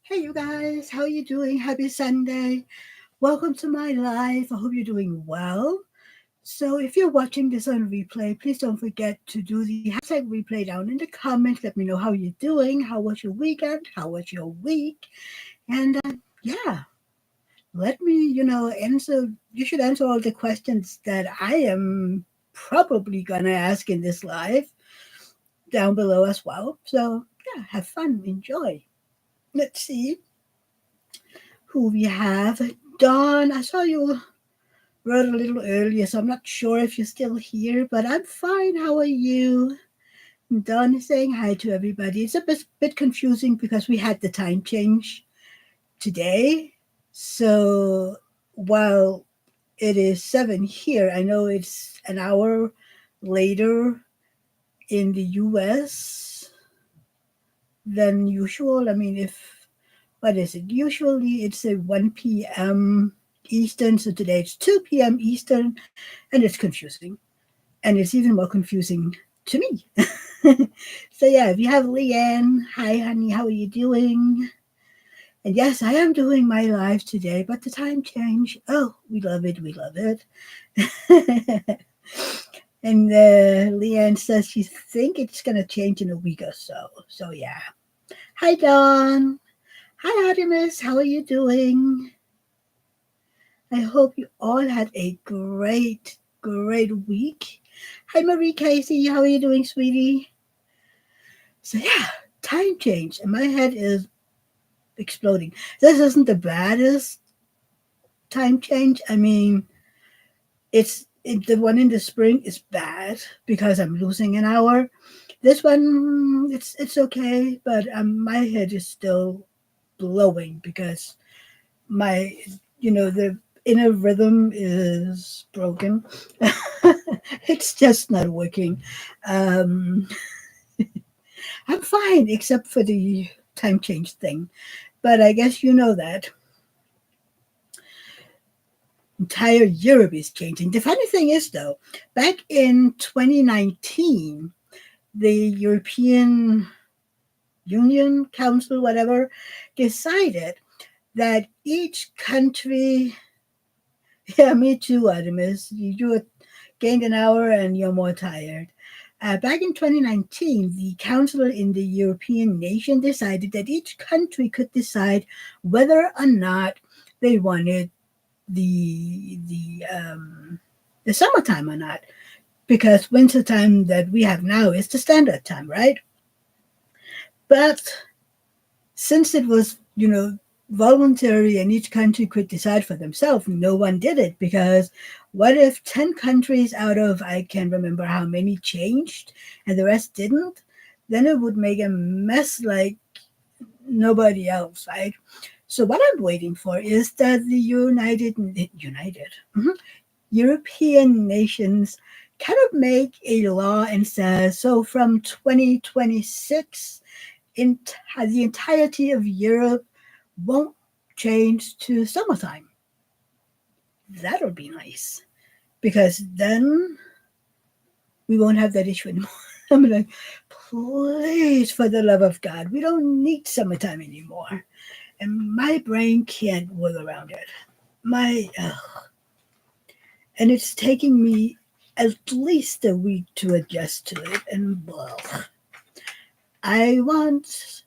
Hey you guys, how you doing? Happy Sunday. Welcome to my live. I hope you're doing well. So if you're watching this on replay, please don't forget to do the hashtag replay down in the comments. Let me know how you're doing. How was your weekend? How was your week? And yeah, let me, answer. You should answer all the questions that I am probably gonna ask in this live down below as well. So yeah, have fun, enjoy. Let's see who we have. Dawn, I saw you wrote a little earlier, so I'm not sure if you're still here, but I'm fine. How are you? Dawn is saying hi to everybody. It's a bit confusing because we had the time change today. So while it is 7 here, I know it's an hour later in the US than usual. I mean, if what is it? Usually it's a 1 p.m. Eastern, so today it's 2 p.m. Eastern, and it's confusing. And it's even more confusing to me. So, yeah, we have Leanne. Hi, honey, how are you doing? And yes, I am doing my live today, but the time change. Oh, we love it, we love it. And Leanne says she think it's going to change in a week or so. So, yeah. Hi, Dawn. Hi, Artemis. How are you doing? I hope you all had a great week. Hi, Marie Casey. How are you doing, sweetie? So, yeah, time change. And my head is exploding. This isn't the baddest time change. I mean, the one in the spring is bad because I'm losing an hour. This one, it's okay, but my head is still blowing because my the inner rhythm is broken. It's just not working. um I'm fine except for the time change thing, but I guess you know that entire Europe is changing. The funny thing is though, back in 2019, the European Union Council, whatever, decided that each country. Yeah, me too, Artemis. You gained an hour and you're more tired. Back in 2019, the Council in the European nation decided that each country could decide whether or not they wanted the the um, the summertime or not, because winter time that we have now is the standard time, right? But since it was, voluntary and each country could decide for themselves, no one did it because what if 10 countries out of I can't remember how many changed and the rest didn't? Then it would make a mess like nobody else, right? So what I'm waiting for is that the European nations kind of make a law and says so from 2026 the entirety of Europe won't change to summertime. That'll be nice because then we won't have that issue anymore. I'm like, please, for the love of God, we don't need summertime anymore. And my brain can't work around it. And it's taking me at least a week to adjust to it. And well, I want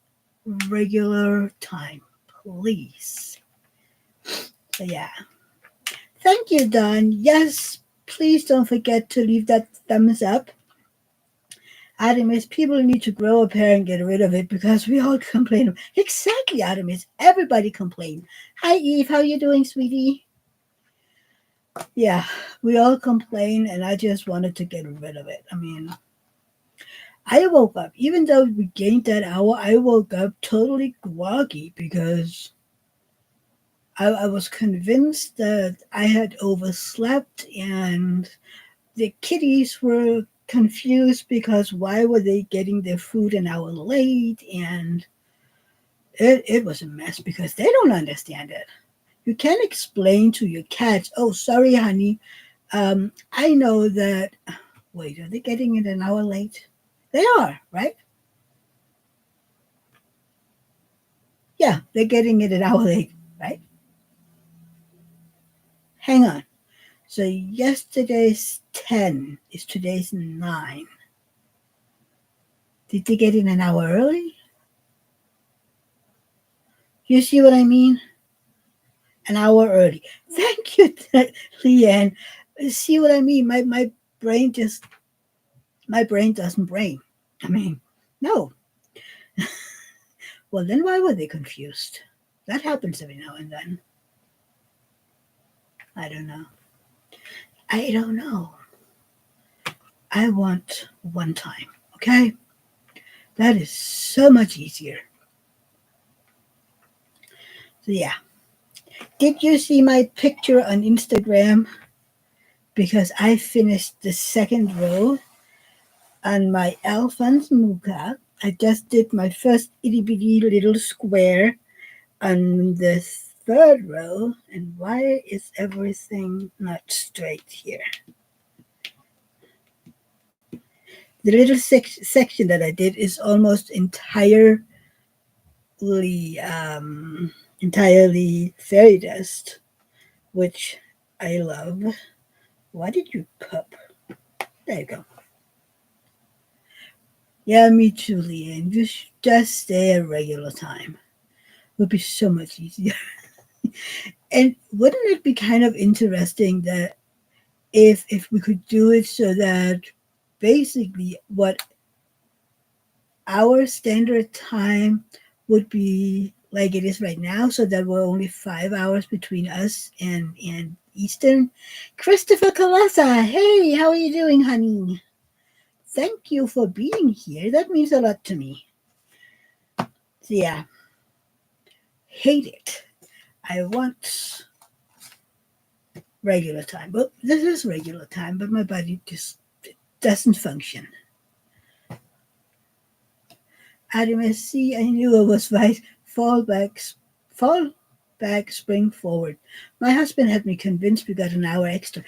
regular time, please. So yeah. Thank you, Don. Yes, please don't forget to leave that thumbs up. Artemis, people need to grow up here and get rid of it because we all complain. Exactly, Artemis. Everybody complain. Hi, Eve. How you doing, sweetie? Yeah, we all complain, and I just wanted to get rid of it. I mean, I woke up, even though we gained that hour, I woke up totally groggy because I was convinced that I had overslept and the kitties were confused because why were they getting their food an hour late? And it was a mess because they don't understand it. You can't explain to your cats, oh, sorry, honey. I know that. Wait, are they getting it an hour late? They are, right? Yeah, they're getting it an hour late, right? Hang on. So yesterday's 10 is today's 9. Did they get in an hour early? You see what I mean? An hour early. Thank you, Leanne. See what I mean? My brain just my brain doesn't brain. I mean, no. Well, then why were they confused? That happens every now and then. I don't know. I don't know. I want one time. Okay, that is so much easier. So yeah. Did you see my picture on Instagram? Because I finished the second row on my Alphonse Mucha. I just did my first itty bitty little square on the third row. And why is everything not straight here? The little section that I did is almost entirely fairy dust, which I love. Why did you cup? There you go. Yeah, me too, Leanne. Just stay at regular time. Would be so much easier. And wouldn't it be kind of interesting that if we could do it so that basically what our standard time would be like it is right now, so that we're only 5 hours between us and Eastern. Christopher Kalasa, hey, how are you doing, honey? Thank you for being here. That means a lot to me. So yeah, hate it. I want regular time. Well, this is regular time, but my body just doesn't function. See, I knew I was right. Fall back, spring forward. My husband had me convinced we got an hour extra.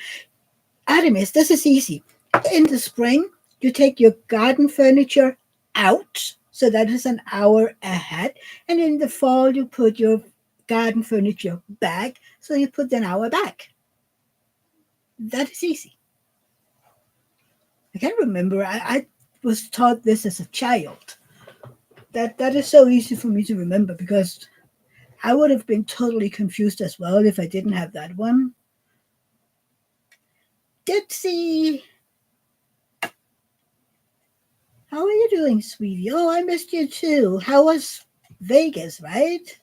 Artemis, this is easy. In the spring, you take your garden furniture out, so that is an hour ahead. And in the fall, you put your garden furniture back, so you put an hour back. That is easy. I can't remember. I was taught this as a child. That is so easy for me to remember because I would have been totally confused as well if I didn't have that one. Dipsy, how are you doing, sweetie? Oh, I missed you too. How was Vegas, right?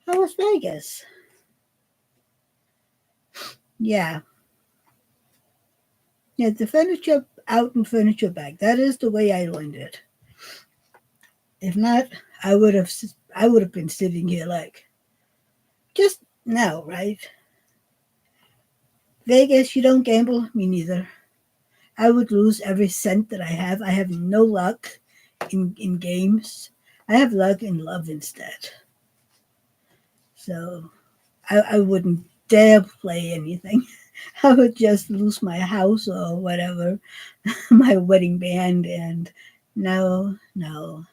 How was Vegas? Yeah. Yeah, the furniture out and furniture back. That is the way I learned it. If not, I would have been sitting here like just now, right? Vegas, you don't gamble? Me neither. I would lose every cent that I have. I have no luck in games. I have luck in love instead. So I wouldn't dare play anything. I would just lose my house or whatever, my wedding band, and no, no.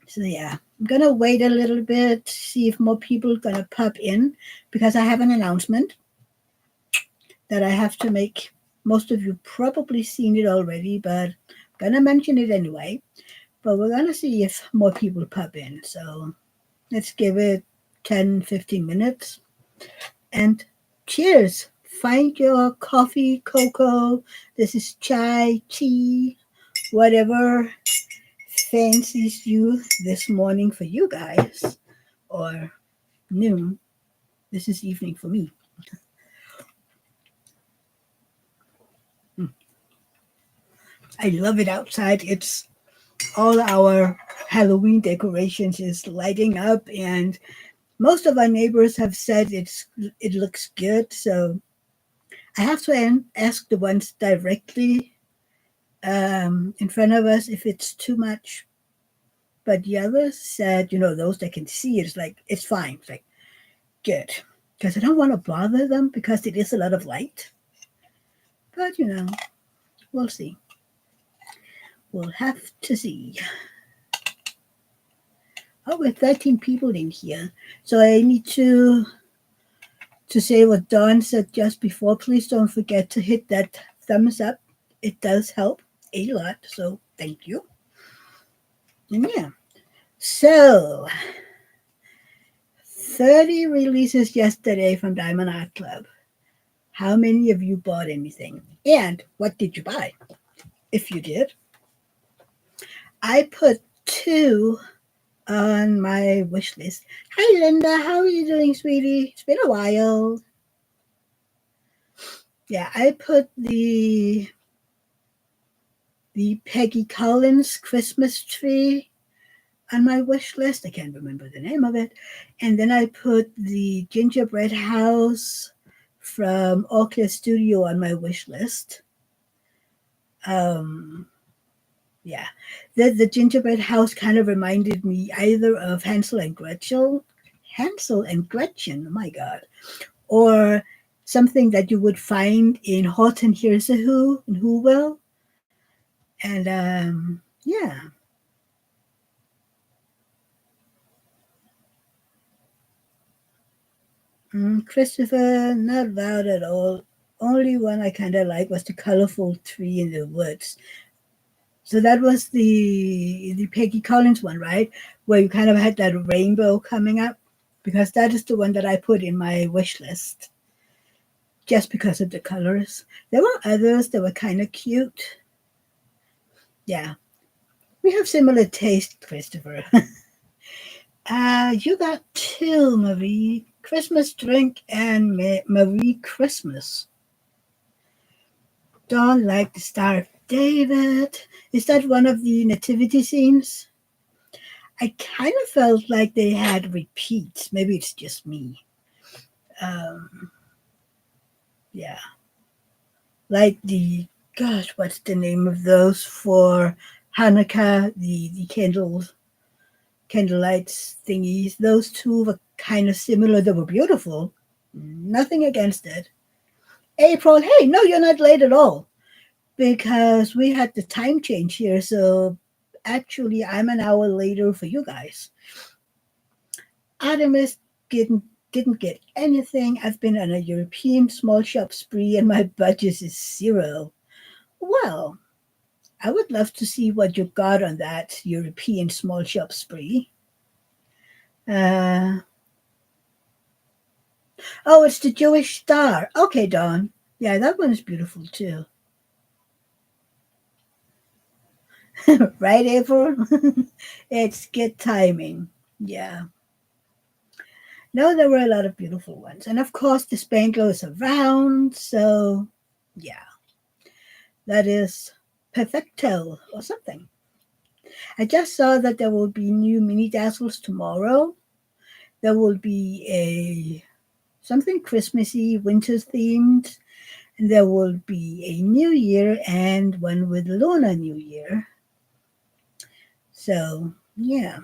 So yeah, I'm gonna wait a little bit, see if more people are gonna pop in, because I have an announcement that I have to make. Most of you probably seen it already, but I'm gonna mention it anyway. But we're gonna see if more people pop in. So let's give it 10, 15 minutes. And cheers. Find your coffee, cocoa. This is chai, tea, whatever fancies you this morning for you guys, or noon. This is evening for me. I love it outside. It's all our Halloween decorations is lighting up, and most of our neighbors have said it looks good. So I have to ask the ones directly in front of us if it's too much. But the others said, those that can see it's like it's fine. It's like good, because I don't want to bother them because it is a lot of light. But we'll see. We'll have to see. Oh, we're 13 people in here. So I need to say what Dawn said just before. Please don't forget to hit that thumbs up. It does help a lot. So thank you. And yeah. So 30 releases yesterday from Diamond Art Club. How many of you bought anything? And what did you buy? If you did, I put two on my wish list. Hi, Linda. How are you doing, sweetie? It's been a while. Yeah, I put the Peggy Collins Christmas tree on my wish list. I can't remember the name of it. And then I put the gingerbread house from Orchid Studio on my wish list. Um, yeah, the gingerbread house kind of reminded me either of Hansel and Gretchen. Oh my God, or something that you would find in Horton Hears a Who in Whoville. And yeah. Christopher, not loud at all. Only one I kind of like was the colorful tree in the woods. So that was the Peggy Collins one, right? Where you kind of had that rainbow coming up, because that is the one that I put in my wish list, just because of the colors. There were others that were kind of cute. Yeah, we have similar taste, Christopher. You got two, Marie. Christmas drink and Marie Christmas. Dawn like the Star of David. Is that one of the nativity scenes? I kind of felt like they had repeats. Maybe it's just me. Um, yeah, like gosh, what's the name of those for Hanukkah? The candlelights thingies. Those two were kind of similar. They were beautiful. Nothing against it. April, hey, no, you're not late at all, because we had the time change here. So actually, I'm an hour later for you guys. Artemis didn't get anything. I've been on a European small shop spree and my budget is zero. Well, I would love to see what you got on that European small shop spree. Uh, oh, it's the Jewish Star. Okay, Dawn. Yeah, that one is beautiful too. Right, April? It's good timing. Yeah. No, there were a lot of beautiful ones. And of course, the Spangler is around. So, yeah, that is perfecto or something. I just saw that there will be new mini dazzles tomorrow. There will be a something Christmassy, winter themed, and there will be a New Year and one with Lunar New Year. So, yeah.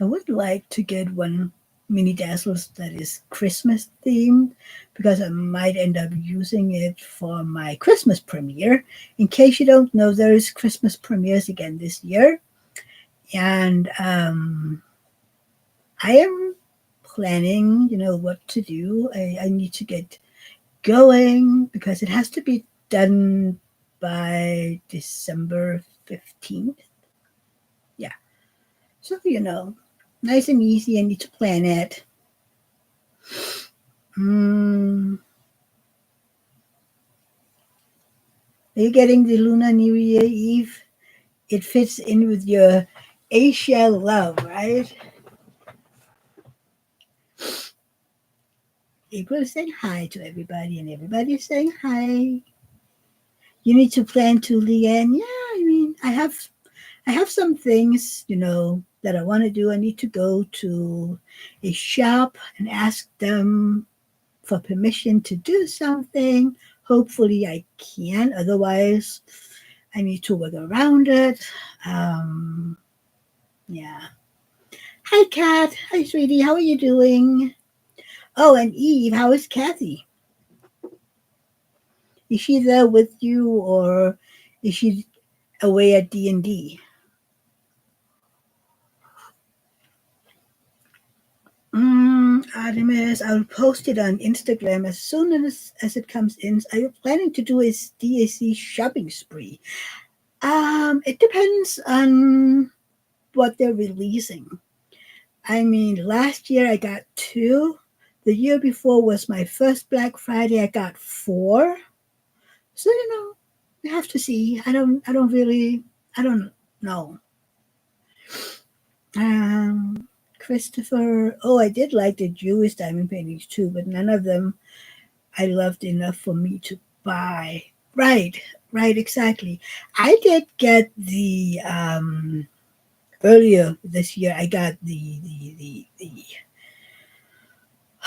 I would like to get one mini dazzles that is Christmas themed, because I might end up using it for my Christmas premiere. In case you don't know, there is Christmas premieres again this year, and I am planning, what to do. I need to get going because it has to be done by December 15th. Yeah, so nice and easy. I need to plan it. Mm, are you getting the Lunar New Year Eve? It fits in with your Asia love, right? April is saying hi to everybody, and everybody is saying hi. You need to plan to Leanne. Yeah, I mean, I have some things, that I want to do. I need to go to a shop and ask them for permission to do something. Hopefully, I can. Otherwise, I need to work around it. Um, yeah. Hi, Kat. Hi, sweetie. How are you doing? Oh, and Eve, how is Kathy? Is she there with you, or is she away at D&D? Artemis, I'll post it on Instagram as soon as it comes in. Are you planning to do a DAC shopping spree? It depends on what they're releasing. I mean, last year I got two. The year before was my first Black Friday. I got four. So we have to see. I don't really. I don't know. Um, Christopher. Oh, I did like the Jewish diamond paintings too, but none of them I loved enough for me to buy. Right, right, exactly. I did get the earlier this year. I got the.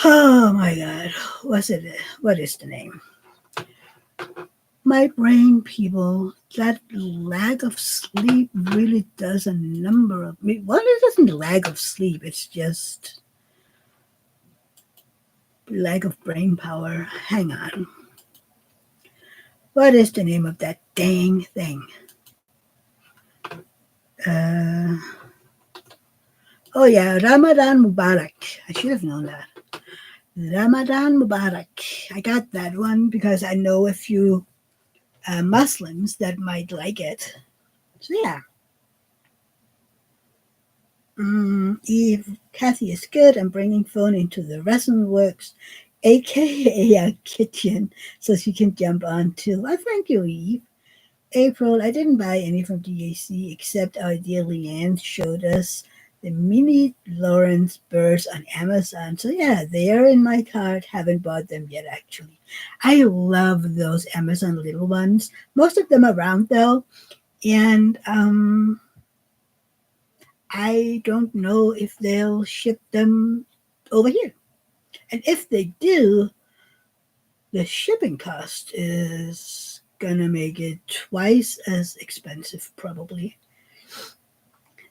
Oh my God, what's it? What is the name? My brain, people. That lack of sleep really does a number of me. Well, it isn't lack of sleep. It's just lack of brain power. Hang on. What is the name of that dang thing? Uh, oh yeah, Ramadan Mubarak. I should have known that. Ramadan Mubarak. I got that one because I know a few Muslims that might like it. So yeah. Eve, Kathy is good. I'm bringing phone into the resin works, aka our kitchen, so she can jump on too. I thank you, Eve. April, I didn't buy any from DAC except our dear Leanne showed us the mini Lawrence birds on Amazon. So yeah, they are in my cart. Haven't bought them yet actually. I love those Amazon little ones. Most of them are round though, and I don't know if they'll ship them over here. And if they do, the shipping cost is gonna make it twice as expensive, probably.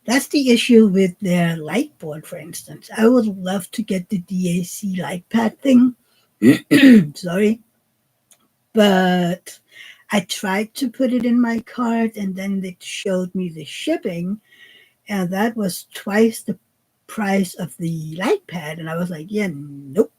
That's the issue with their light board, for instance. I would love to get the DAC light pad thing. Sorry. But I tried to put it in my cart and then it showed me the shipping, and that was twice the price of the light pad. And I was like, yeah, nope.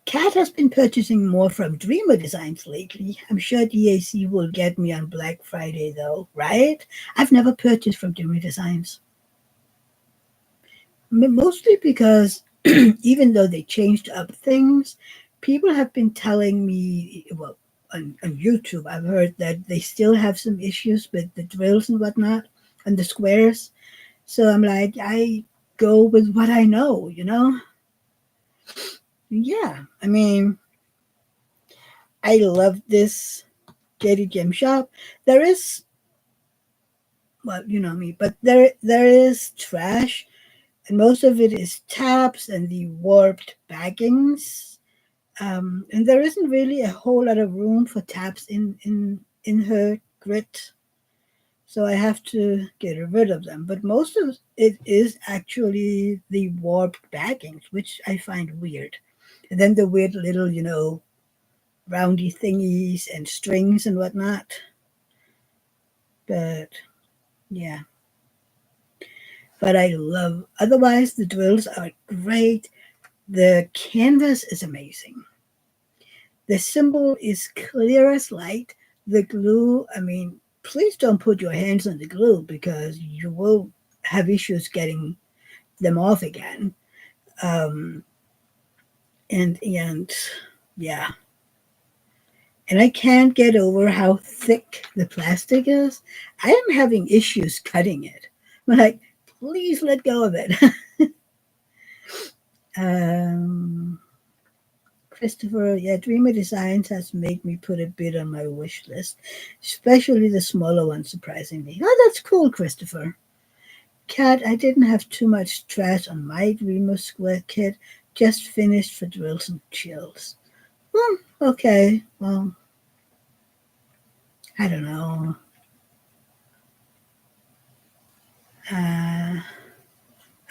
Kat has been purchasing more from Dreamer Designs lately. I'm sure DAC will get me on Black Friday though, right? I've never purchased from Dreamer Designs. Mostly because even though they changed up things, people have been telling me, well, on YouTube, I've heard that they still have some issues with the drills and whatnot and the squares. So I'm like, I go with what I know. Yeah, I mean, I love this Jetty Gem shop. There is, well, you know me, but there is trash, and most of it is taps and the warped baggings. And there isn't really a whole lot of room for taps in her grit, so I have to get rid of them. But most of it is actually the warped baggings, which I find weird. And then the weird little, roundy thingies and strings and whatnot. But yeah, but I love. Otherwise, the drills are great. The canvas is amazing. The symbol is clear as light. The glue, I mean, please don't put your hands on the glue because you will have issues getting them off again. Um, and yeah, and I can't get over how thick the plastic is. I am having issues cutting it. I'm like, please let go of it. um, Christopher, yeah, Dreamer Designs has made me put a bit on my wish list, especially the smaller ones, surprisingly. Oh, that's cool, Christopher. Cat, I didn't have too much trash on my Dreamer Square kit, just finished for drills and chills. Okay, well, I don't know. Uh,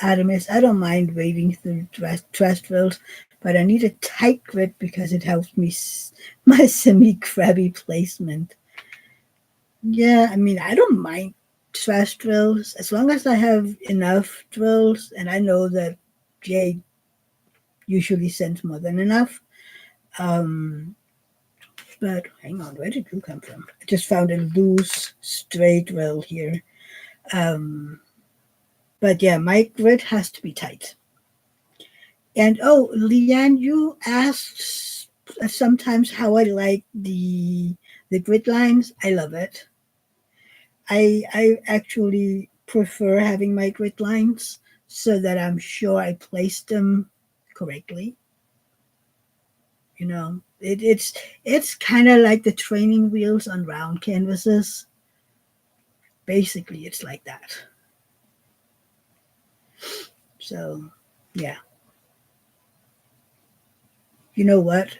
Adamus, I don't mind wading through trash drills, but I need a tight grip because it helps me my semi crabby placement. Yeah, I mean, I don't mind trash drills. As long as I have enough drills, and I know that Jay usually sends more than enough. Um, but hang on, where did you come from? I just found a loose stray drill here. Um, but yeah, my grid has to be tight. And oh, Leanne, you asked sometimes how I like the grid lines. I love it. I actually prefer having my grid lines so that I'm sure I place them correctly. It's kind of like the training wheels on round canvases. Basically, it's like that. So, yeah. You know what,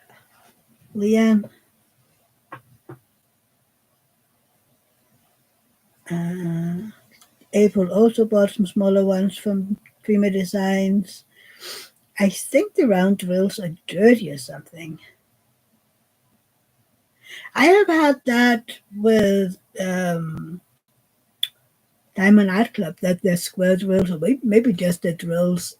Leanne? Uh, April also bought some smaller ones from Dreamer Designs. I think the round drills are dirty or something. I have had that with Diamond Art Club, that their square drills, or maybe just the drills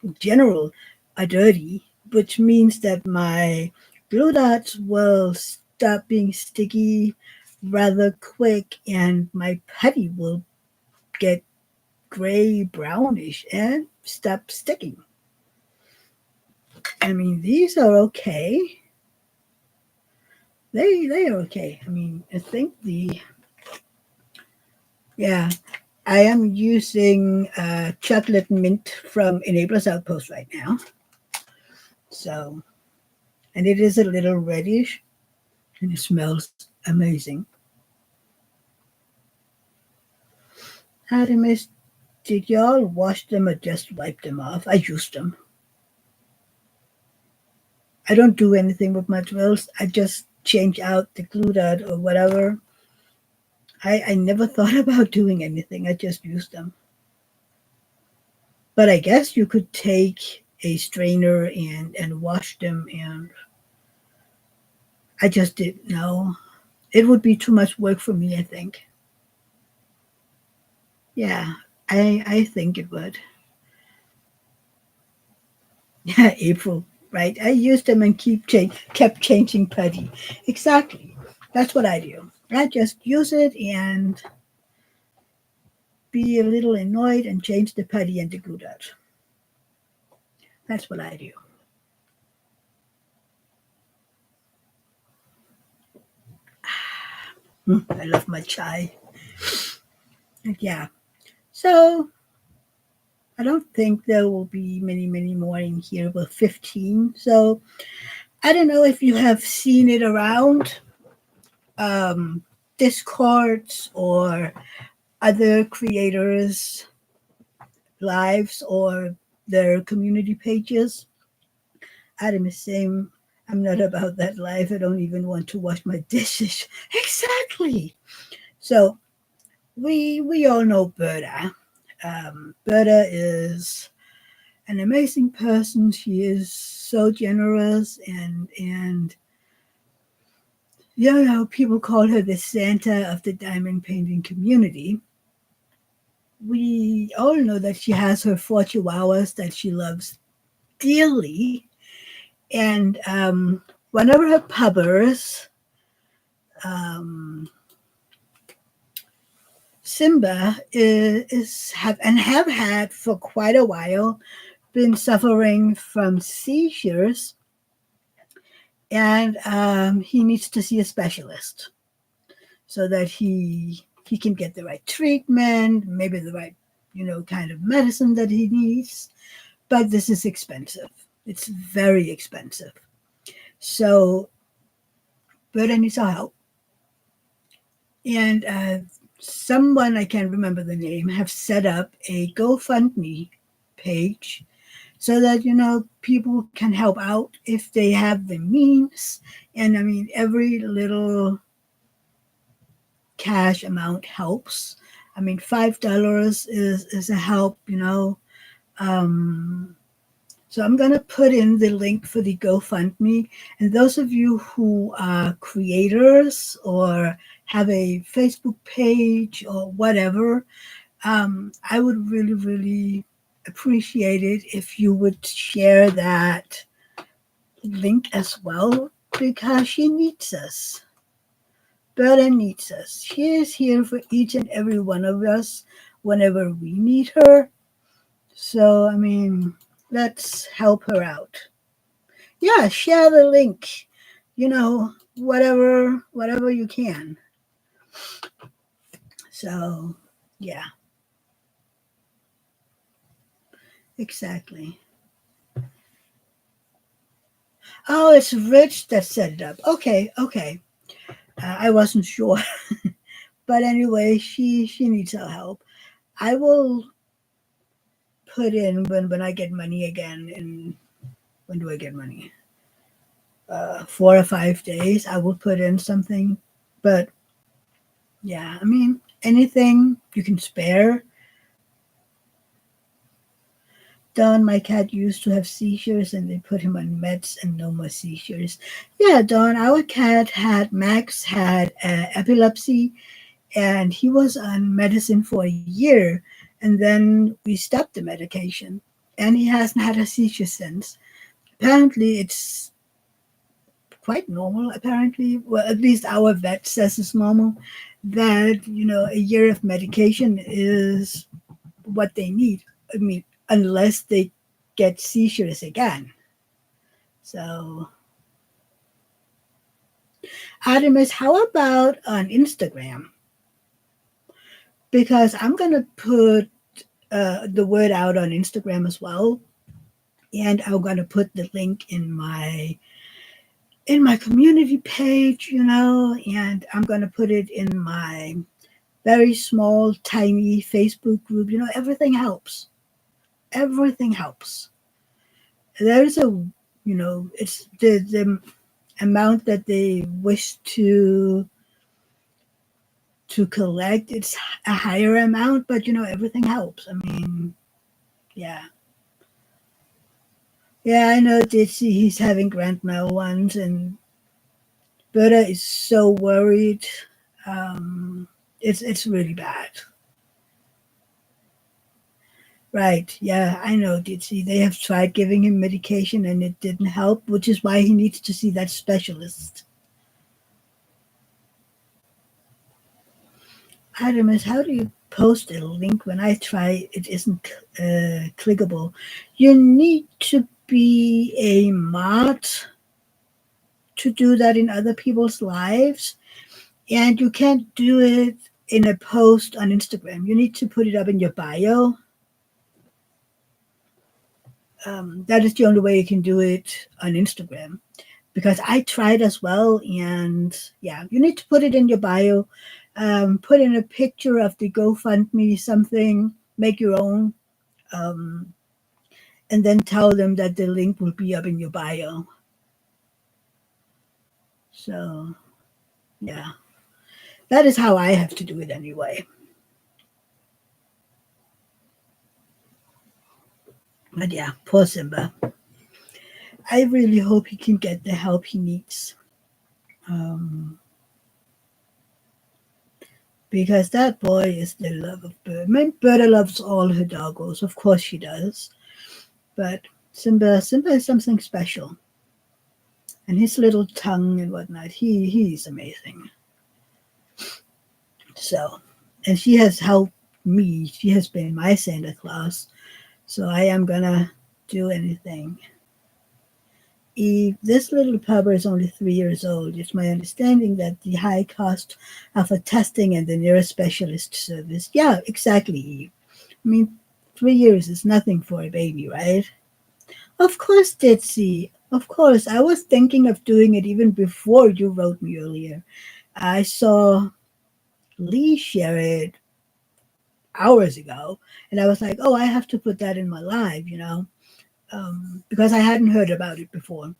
in general, are dirty, which means that my glue dots will stop being sticky rather quick and my putty will get gray brownish and stop sticking. I mean, these are okay. They are okay. I mean, I think yeah, I am using chocolate mint from Enabler's Outpost right now. So, and it is a little reddish and it smells amazing. Artemis, did y'all wash them or just wipe them off? I used them. I don't do anything with my drills. I just change out the glue dot or whatever. I never thought about doing anything. I just used them. But I guess you could take a strainer and wash them, and I just didn't know. It would be too much work for me, I think. Yeah, I think it would. Yeah, April, right? I used them and kept changing putty. Exactly. That's what I do. I just use it and be a little annoyed and change the putty and the glue dot. That's what I do. I love my chai. Yeah. So I don't think there will be many more in here, but 15. So I don't know if you have seen it around um, Discords or other creators' lives or their community pages. Adam is saying, I'm not about that life. I don't even want to wash my dishes. Exactly. So we all know Berta. Berta is an amazing person. She is so generous and you know, people call her the Santa of the diamond painting community. We all know that she has her four chihuahuas that she loves dearly. And one of her puppers, um, Simba, is have had for quite a while been suffering from seizures, and he needs to see a specialist so that he can get the right treatment, maybe the right kind of medicine that he needs. But this is expensive. It's very expensive. So, but I need some help. And someone, I can't remember the name, have set up a GoFundMe page so that people can help out if they have the means. And I mean, every little cash amount helps. I mean, $5 is a help. Um, so I'm going to put in the link for the GoFundMe. And those of you who are creators or have a Facebook page or whatever, I would really, really appreciate it if you would share that link as well because she needs us. Berta needs us. She is here for each and every one of us whenever we need her. So, I mean, let's help her out. Yeah, share the link. Whatever you can. So, yeah, exactly. Oh, it's Rich that set it up. Okay, okay. I wasn't sure, but anyway, she needs our help. I will put in when I get money again. In when do I get money? 4 or 5 days. I will put in something, but yeah, I mean anything you can spare. Don, my cat used to have seizures and they put him on meds and no more seizures. Yeah, Don, our cat had Max had epilepsy and he was on medicine for a year and then we stopped the medication and he hasn't had a seizure since. Apparently it's quite normal apparently. Well, at least our vet says it's normal that a year of medication is what they need. I mean, unless they get seizures again. So, Artemis, how about on Instagram? Because I'm gonna put the word out on Instagram as well, and I'm gonna put the link in my community page, and I'm gonna put it in my very small, tiny Facebook group. Everything helps. Everything helps. There's it's the amount that they wish to collect. It's a higher amount, but everything helps. I mean, yeah, yeah. I know Ditsy. He's having grand mal ones, and Berta is so worried. Um, it's really bad. Right. Yeah, I know, Ditsy. They have tried giving him medication and it didn't help, which is why he needs to see that specialist. Artemis, how do you post a link when I try it isn't clickable? You need to be a mod to do that in other people's lives, and you can't do it in a post on Instagram. You need to put it up in your bio. That is the only way you can do it on Instagram because I tried as well. And yeah, you need to put it in your bio, put in a picture of the GoFundMe, something, make your own, um, and then tell them that the link will be up in your bio. So yeah, that is how I have to do it anyway. But yeah, poor Simba. I really hope he can get the help he needs. Um, because that boy is the love of Bird. My Berta loves all her doggos, of course she does. But Simba is something special, and his little tongue and whatnot. He's amazing. So, and she has helped me. She has been my Santa Claus. So I am gonna do anything. If this little pupper is only 3 years old, it's my understanding that the high cost of a testing and the nearest specialist service. Yeah, exactly, Eve. I mean, 3 years is nothing for a baby, right? Of course, Ditsy. Of course. I was thinking of doing it even before you wrote me earlier. I saw Lee share it hours ago, and I was like, oh, I have to put that in my live, because I hadn't heard about it before.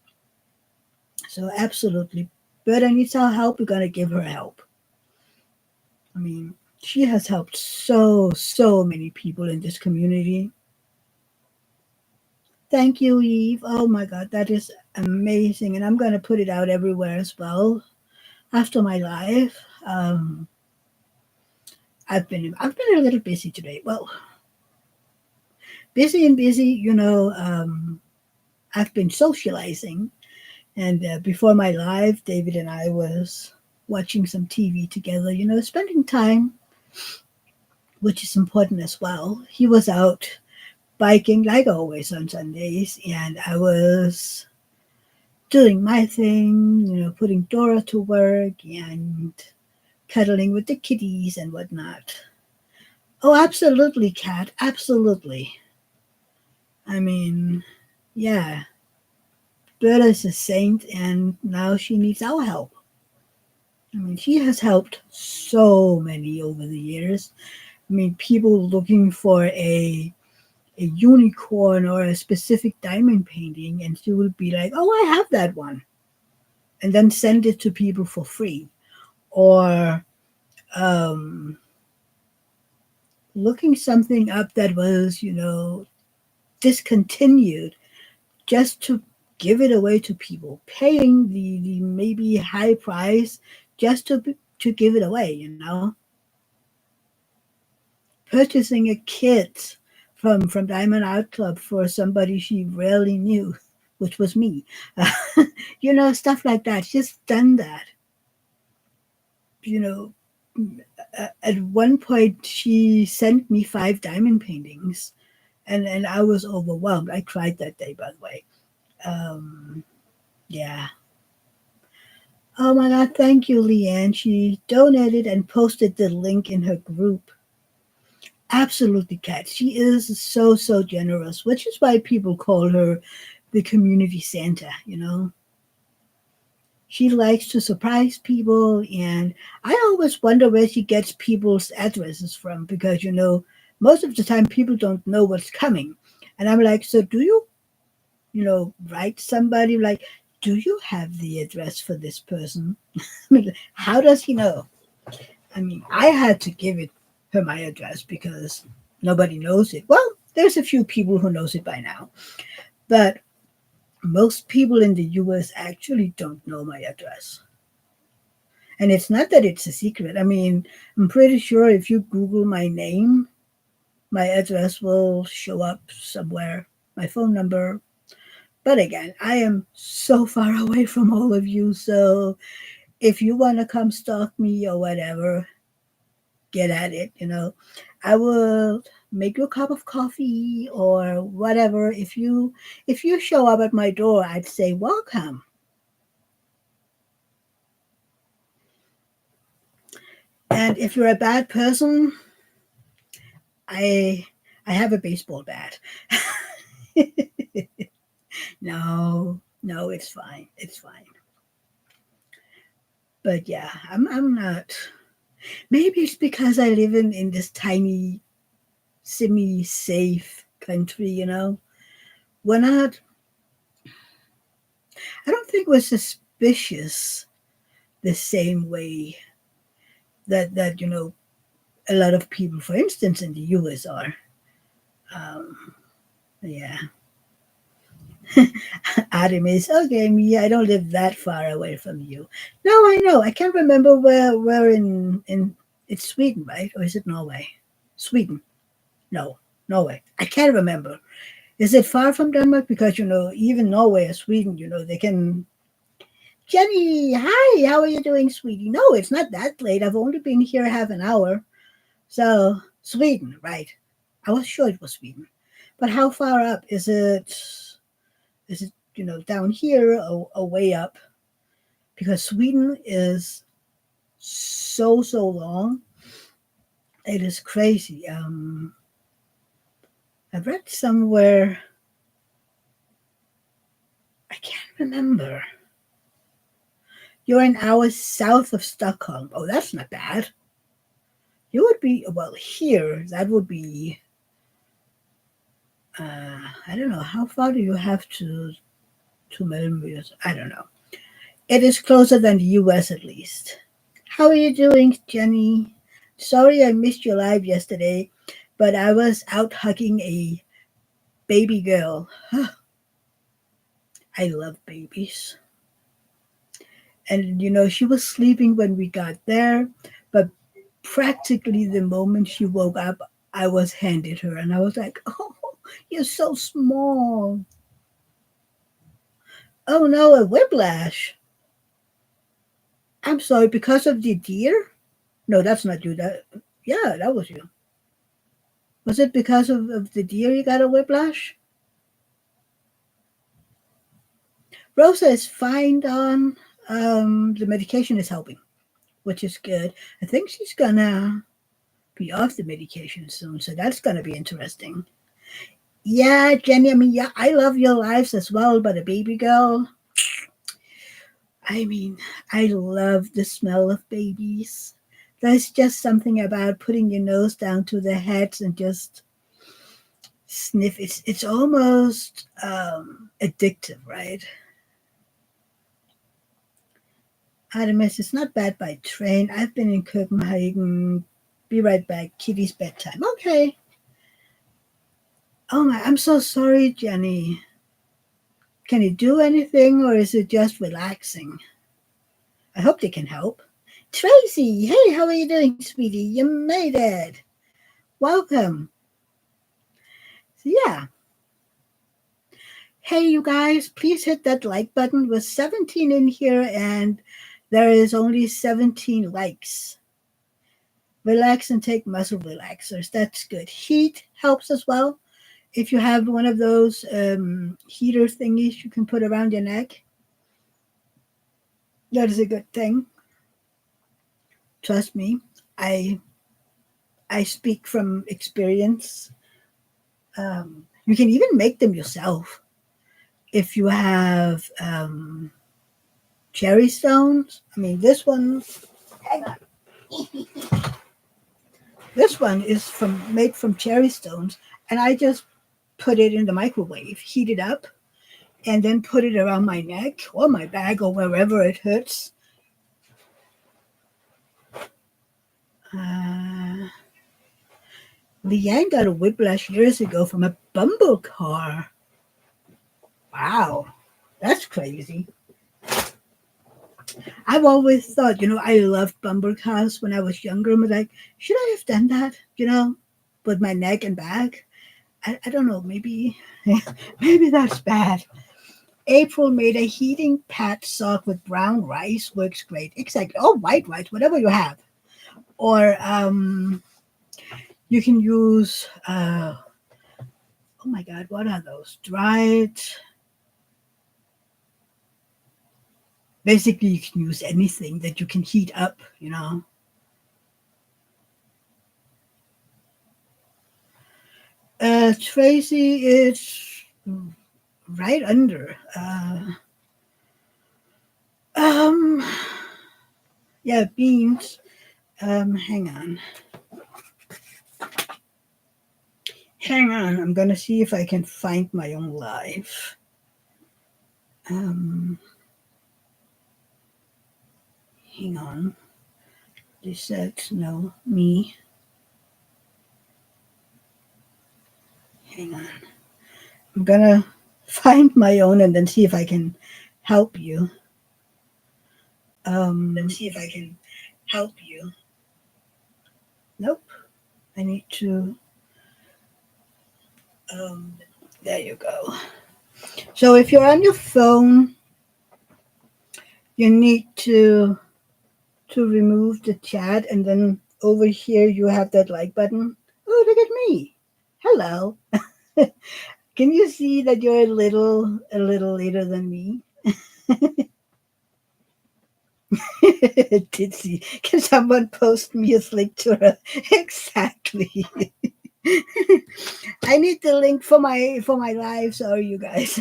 So, absolutely. Berta needs our help. We're going to give her help. I mean, she has helped so many people in this community. Thank you, Eve. Oh my God, that is amazing. And I'm going to put it out everywhere as well after my live. Um, I've been a little busy today. Well, busy and busy. I've been socializing, and before my live, David and I was watching some TV together. Spending time, which is important as well. He was out biking like always on Sundays, and I was doing my thing. Putting Dora to work and cuddling with the kitties and whatnot. Oh, absolutely, Kat. Absolutely. I mean, yeah, Berta's a saint, and now she needs our help. I mean, she has helped so many over the years. I mean, people looking for a unicorn or a specific diamond painting, and she would be like, "Oh, I have that one," and then send it to people for free. Or um, looking something up that was, discontinued just to give it away to people, paying the maybe high price just to give it away, purchasing a kit from Diamond Art Club for somebody she rarely knew, which was me. Stuff like that. She's done that. You know, at one point she sent me 5 diamond paintings, and I was overwhelmed. I cried that day, by the way. Um, yeah. Oh my God, thank you, Leanne. She donated and posted the link in her group. Absolutely, Kat. She is so, so generous, which is why people call her the community Santa, She likes to surprise people, and I always wonder where she gets people's addresses from because, most of the time people don't know what's coming. And I'm like, so do you, write somebody like, do you have the address for this person? I mean, how does he know? I mean, I had to give it her my address because nobody knows it. Well, there's a few people who knows it by now, but most people in the US actually don't know my address. And it's not that it's a secret. I mean, I'm pretty sure if you Google my name, my address will show up somewhere, my phone number. But again, I am so far away from all of you. So if you want to come stalk me or whatever, get at it, I will make you a cup of coffee or whatever. If you show up at my door, I'd say welcome. And if you're a bad person, I I have a baseball bat. No, no, it's fine. It's fine. But yeah, I'm not. Maybe it's because I live in this tiny, semi-safe country. We're not. I don't think we're suspicious the same way that a lot of people, for instance, in the U.S. are. Um, yeah, Artemis. Okay, me. I don't live that far away from you. No, I know. I can't remember where in it's Sweden, right? Or is it Norway? Sweden. No, Norway. I can't remember. Is it far from Denmark? Because even Norway or Sweden, they can. Jenny, hi. How are you doing, sweetie? No, it's not that late. I've only been here half an hour. So Sweden, right? I was sure it was Sweden, but how far up is it? Is it down here or way up? Because Sweden is so long. It is crazy. I read somewhere. I can't remember. You're an hour south of Stockholm. Oh, that's not bad. You would be well here. That would be. I don't know. How far do you have to Melbourne? I don't know. It is closer than the US at least. How are you doing, Jenny? Sorry I missed your live yesterday, but I was out hugging a baby girl. I love babies. And she was sleeping when we got there, but practically the moment she woke up, I was handed her, and I was like, "Oh, you're so small." Oh no, a whiplash. I'm sorry, because of the deer? No, that's not you. Yeah, that was you. Was it because of the deer you got a whiplash? Rosa is fine, Dawn. The medication is helping, which is good. I think she's gonna be off the medication soon, so that's gonna be interesting. Yeah, Jenny, I mean, yeah, I love your lives as well, but a baby girl, I mean, I love the smell of babies. There's just something about putting your nose down to their heads and just sniff. It's almost addictive, right? Artemis, it's not bad by train. I've been in Copenhagen. Be right back. Kitty's bedtime. Okay. Oh my, I'm so sorry, Jenny. Can you do anything or is it just relaxing? I hope they can help. Tracy, hey, how are you doing, sweetie? You made it. Welcome. So, yeah. Hey, you guys, please hit that like button. We're 17 in here and there is only 17 likes. Relax and take muscle relaxers. That's good. Heat helps as well. If you have one of those heater thingies you can put around your neck, that is a good thing. Trust me, I I speak from experience. You can even make them yourself if you have cherry stones. I mean, this one. Hang on. This one is from made from cherry stones, and I just put it in the microwave, heat it up, and then put it around my neck or my back or wherever it hurts. Uh, Leanne got a whiplash years ago from a bumble car. Wow, that's crazy. I've always thought, I loved bumble cars when I was younger. I'm like, should I have done that, with my neck and back? I don't know, maybe, maybe that's bad. April made a heating pad sock with brown rice. Works great. Exactly. Oh, white rice, whatever you have. Or you can use, oh my God, what are those? Dried. Basically, you can use anything that you can heat up. Tracy is right under. Um, yeah, beans. Hang on. Hang on. I'm gonna see if I can find my own life. Um, Hang on. They said no, me. Hang on. I'm gonna find my own and then see if I can help you. Let's see if I can help you. Nope. I need to. Um, there you go. So if you're on your phone, you need to remove the chat, and then over here you have that like button. Oh, look at me! Hello. Can you see that you're a little later than me? Did see? Can someone post me a link to her? Exactly. I need the link for my live. Sorry, you guys.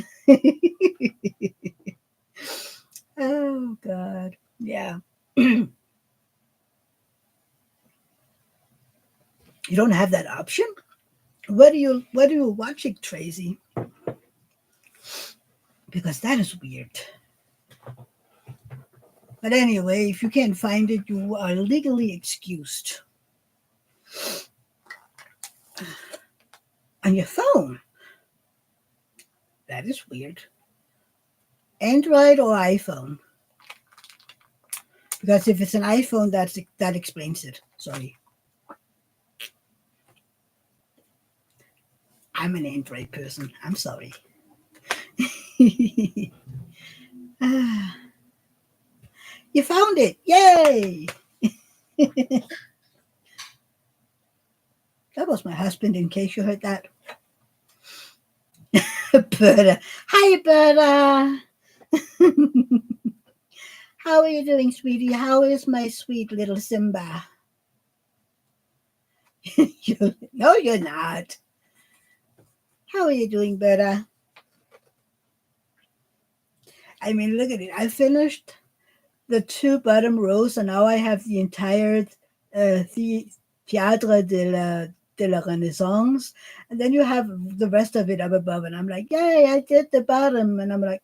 Oh God, yeah. You don't have that option. What are you watching, Tracy? Because that is weird. But anyway, if you can't find it, you are legally excused on your phone. That is weird. Android or iPhone? Because if it's an iPhone, that explains it. Sorry, I'm an Android person. I'm sorry. Ah, you found it! Yay! That was my husband. In case you heard that, Berta. Hi, Berta. How are you doing, sweetie? How is my sweet little Simba? No, you're not. How are you doing, Berta? I mean, look at it. I finished the two bottom rows, and now I have the entire Théâtre de la Renaissance. And then you have the rest of it up above. And I'm like, yay, I did the bottom. And I'm like,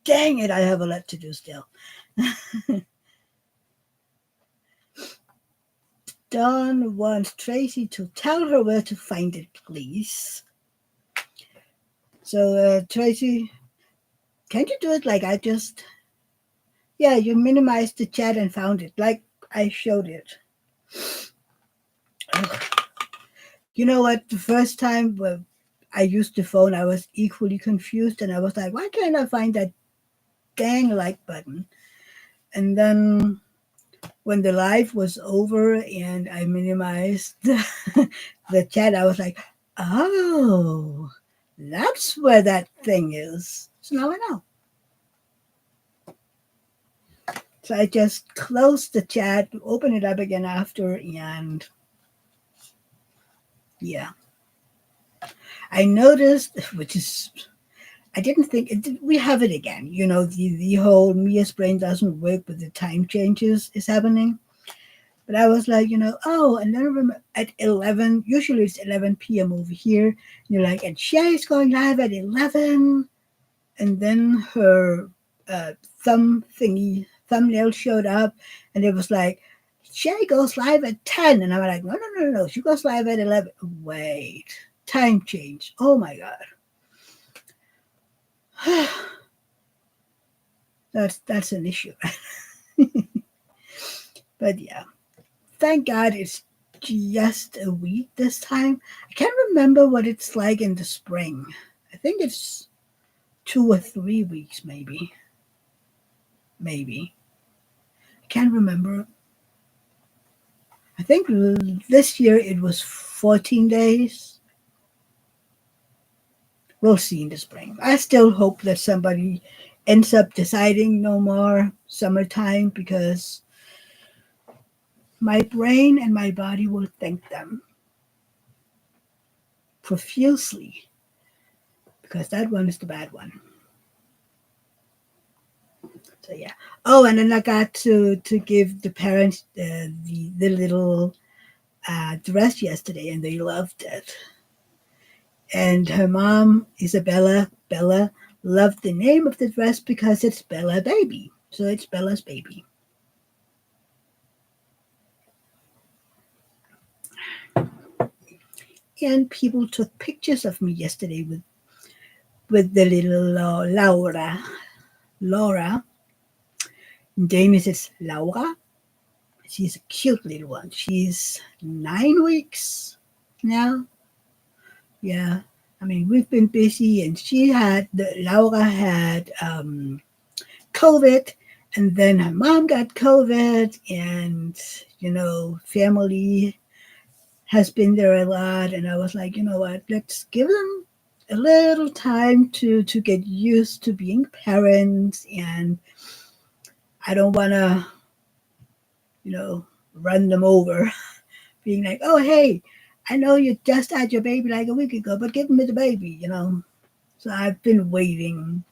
dang it, I have a lot to do still. Dawn wants Tracy to tell her where to find it, please. So, Tracy, can you do it like I just. Yeah, you minimized the chat and found it like I showed it. Ugh. You know what? The first time I used the phone, I was equally confused and I was like, why can't I find that dang like button? And then when the live was over and I minimized the chat, I was like, oh, that's where that thing is. So now I know. So I just closed the chat, open it up again after, and yeah. I noticed, which is, I didn't think, we have it again. You know, the whole Mia's brain doesn't work, but the time changes is happening. But I was like, oh, and then I remember at 11, usually it's 11 p.m. over here. And you're like, and Shay's going live at 11. And then her thumbnail showed up, and it was like, Shay goes live at 10. And I'm like, no, no, no, no. She goes live at 11. Wait, time change. Oh my God. That's an issue. But yeah, thank God it's just a week this time. I can't remember what it's like in the spring. I think it's 2 or 3 weeks, maybe. Maybe. I can't remember. I think this year it was 14 days. We'll see in the spring. I still hope that somebody ends up deciding no more summertime because my brain and my body will thank them profusely because that one is the bad one. So yeah. Oh, and then I got to give the parents the little dress yesterday, and they loved it. And her mom, Bella, loved the name of the dress because it's Bella Baby. So it's Bella's baby. And people took pictures of me yesterday with the little Laura. In Danish, it's Laura. She's a cute little one. She's 9 weeks now. Yeah. I mean, we've been busy, and Laura had COVID, and then her mom got COVID, and family has been there a lot. And I was like, you know what? Let's give them a little time to get used to being parents, and I don't want to, run them over, being like, oh hey, I know you just had your baby like a week ago, but give me the baby, So I've been waiting,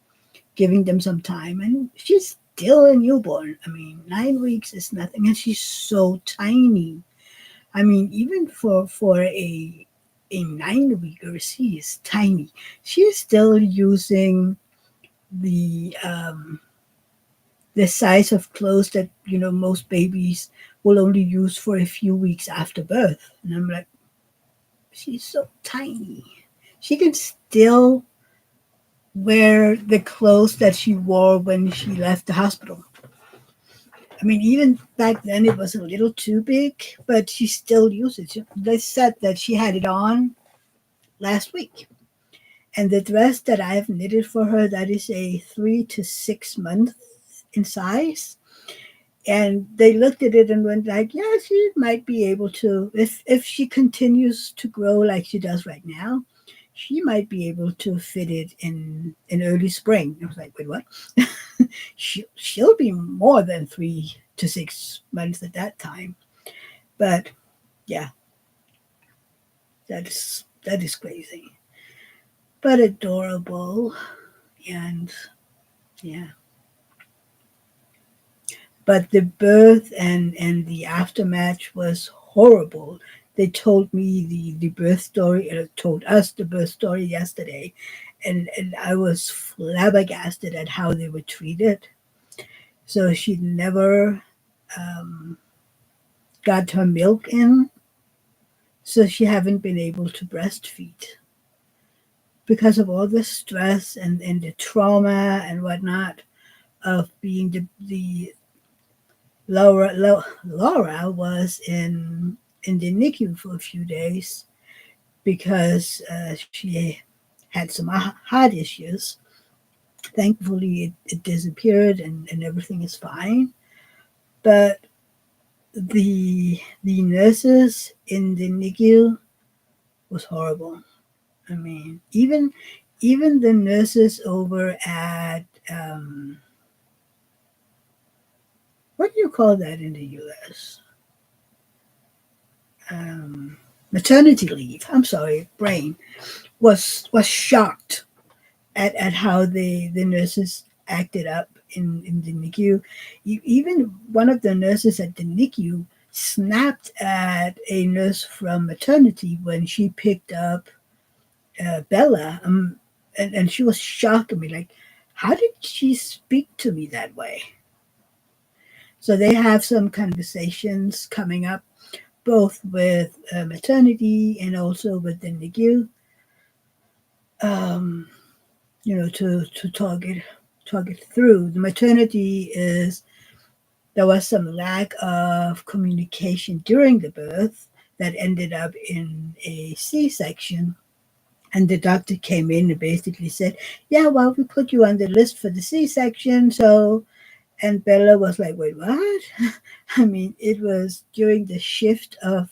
giving them some time, and she's still a newborn. I mean, 9 weeks is nothing, and she's so tiny. I mean, even for a 9 weeker, she is tiny. She's still using the size of clothes that most babies will only use for a few weeks after birth. And I'm like, she's so tiny. She can still wear the clothes that she wore when she left the hospital. I mean, even back then it was a little too big, but she still used it. They said that she had it on last week. And the dress that I've knitted for her, that is a 3 to 6 month in size. And they looked at it and went like, yeah, she might be able to, if she continues to grow like she does right now, she might be able to fit it in early spring. I was like, wait, what? She'll be more than 3 to 6 months at that time. But yeah, that is crazy, but adorable. And yeah, but the birth and the aftermath was horrible. They told me the birth story, told us the birth story yesterday, and I was flabbergasted at how they were treated. So she never um, got her milk in, so she haven't been able to breastfeed because of all the stress and the trauma and whatnot of being the Laura was in the NICU for a few days because she had some heart issues. Thankfully, it disappeared and everything is fine. But the nurses in the NICU was horrible. I mean, even the nurses over at what do you call that in the U.S.? Um, Maternity leave. I'm sorry, brain was shocked at how the nurses acted up in the NICU. Even one of the nurses at the NICU snapped at a nurse from maternity when she picked up Bella, and she was shocked at me, like, how did she speak to me that way? So they have some conversations coming up, both with maternity and also with the NICU, um, to talk it through. The maternity is there was some lack of communication during the birth that ended up in a C-section. And the doctor came in and basically said, yeah, well, we put you on the list for the C-section. So, and Bella was like, wait, what? I mean, it was during the shift of,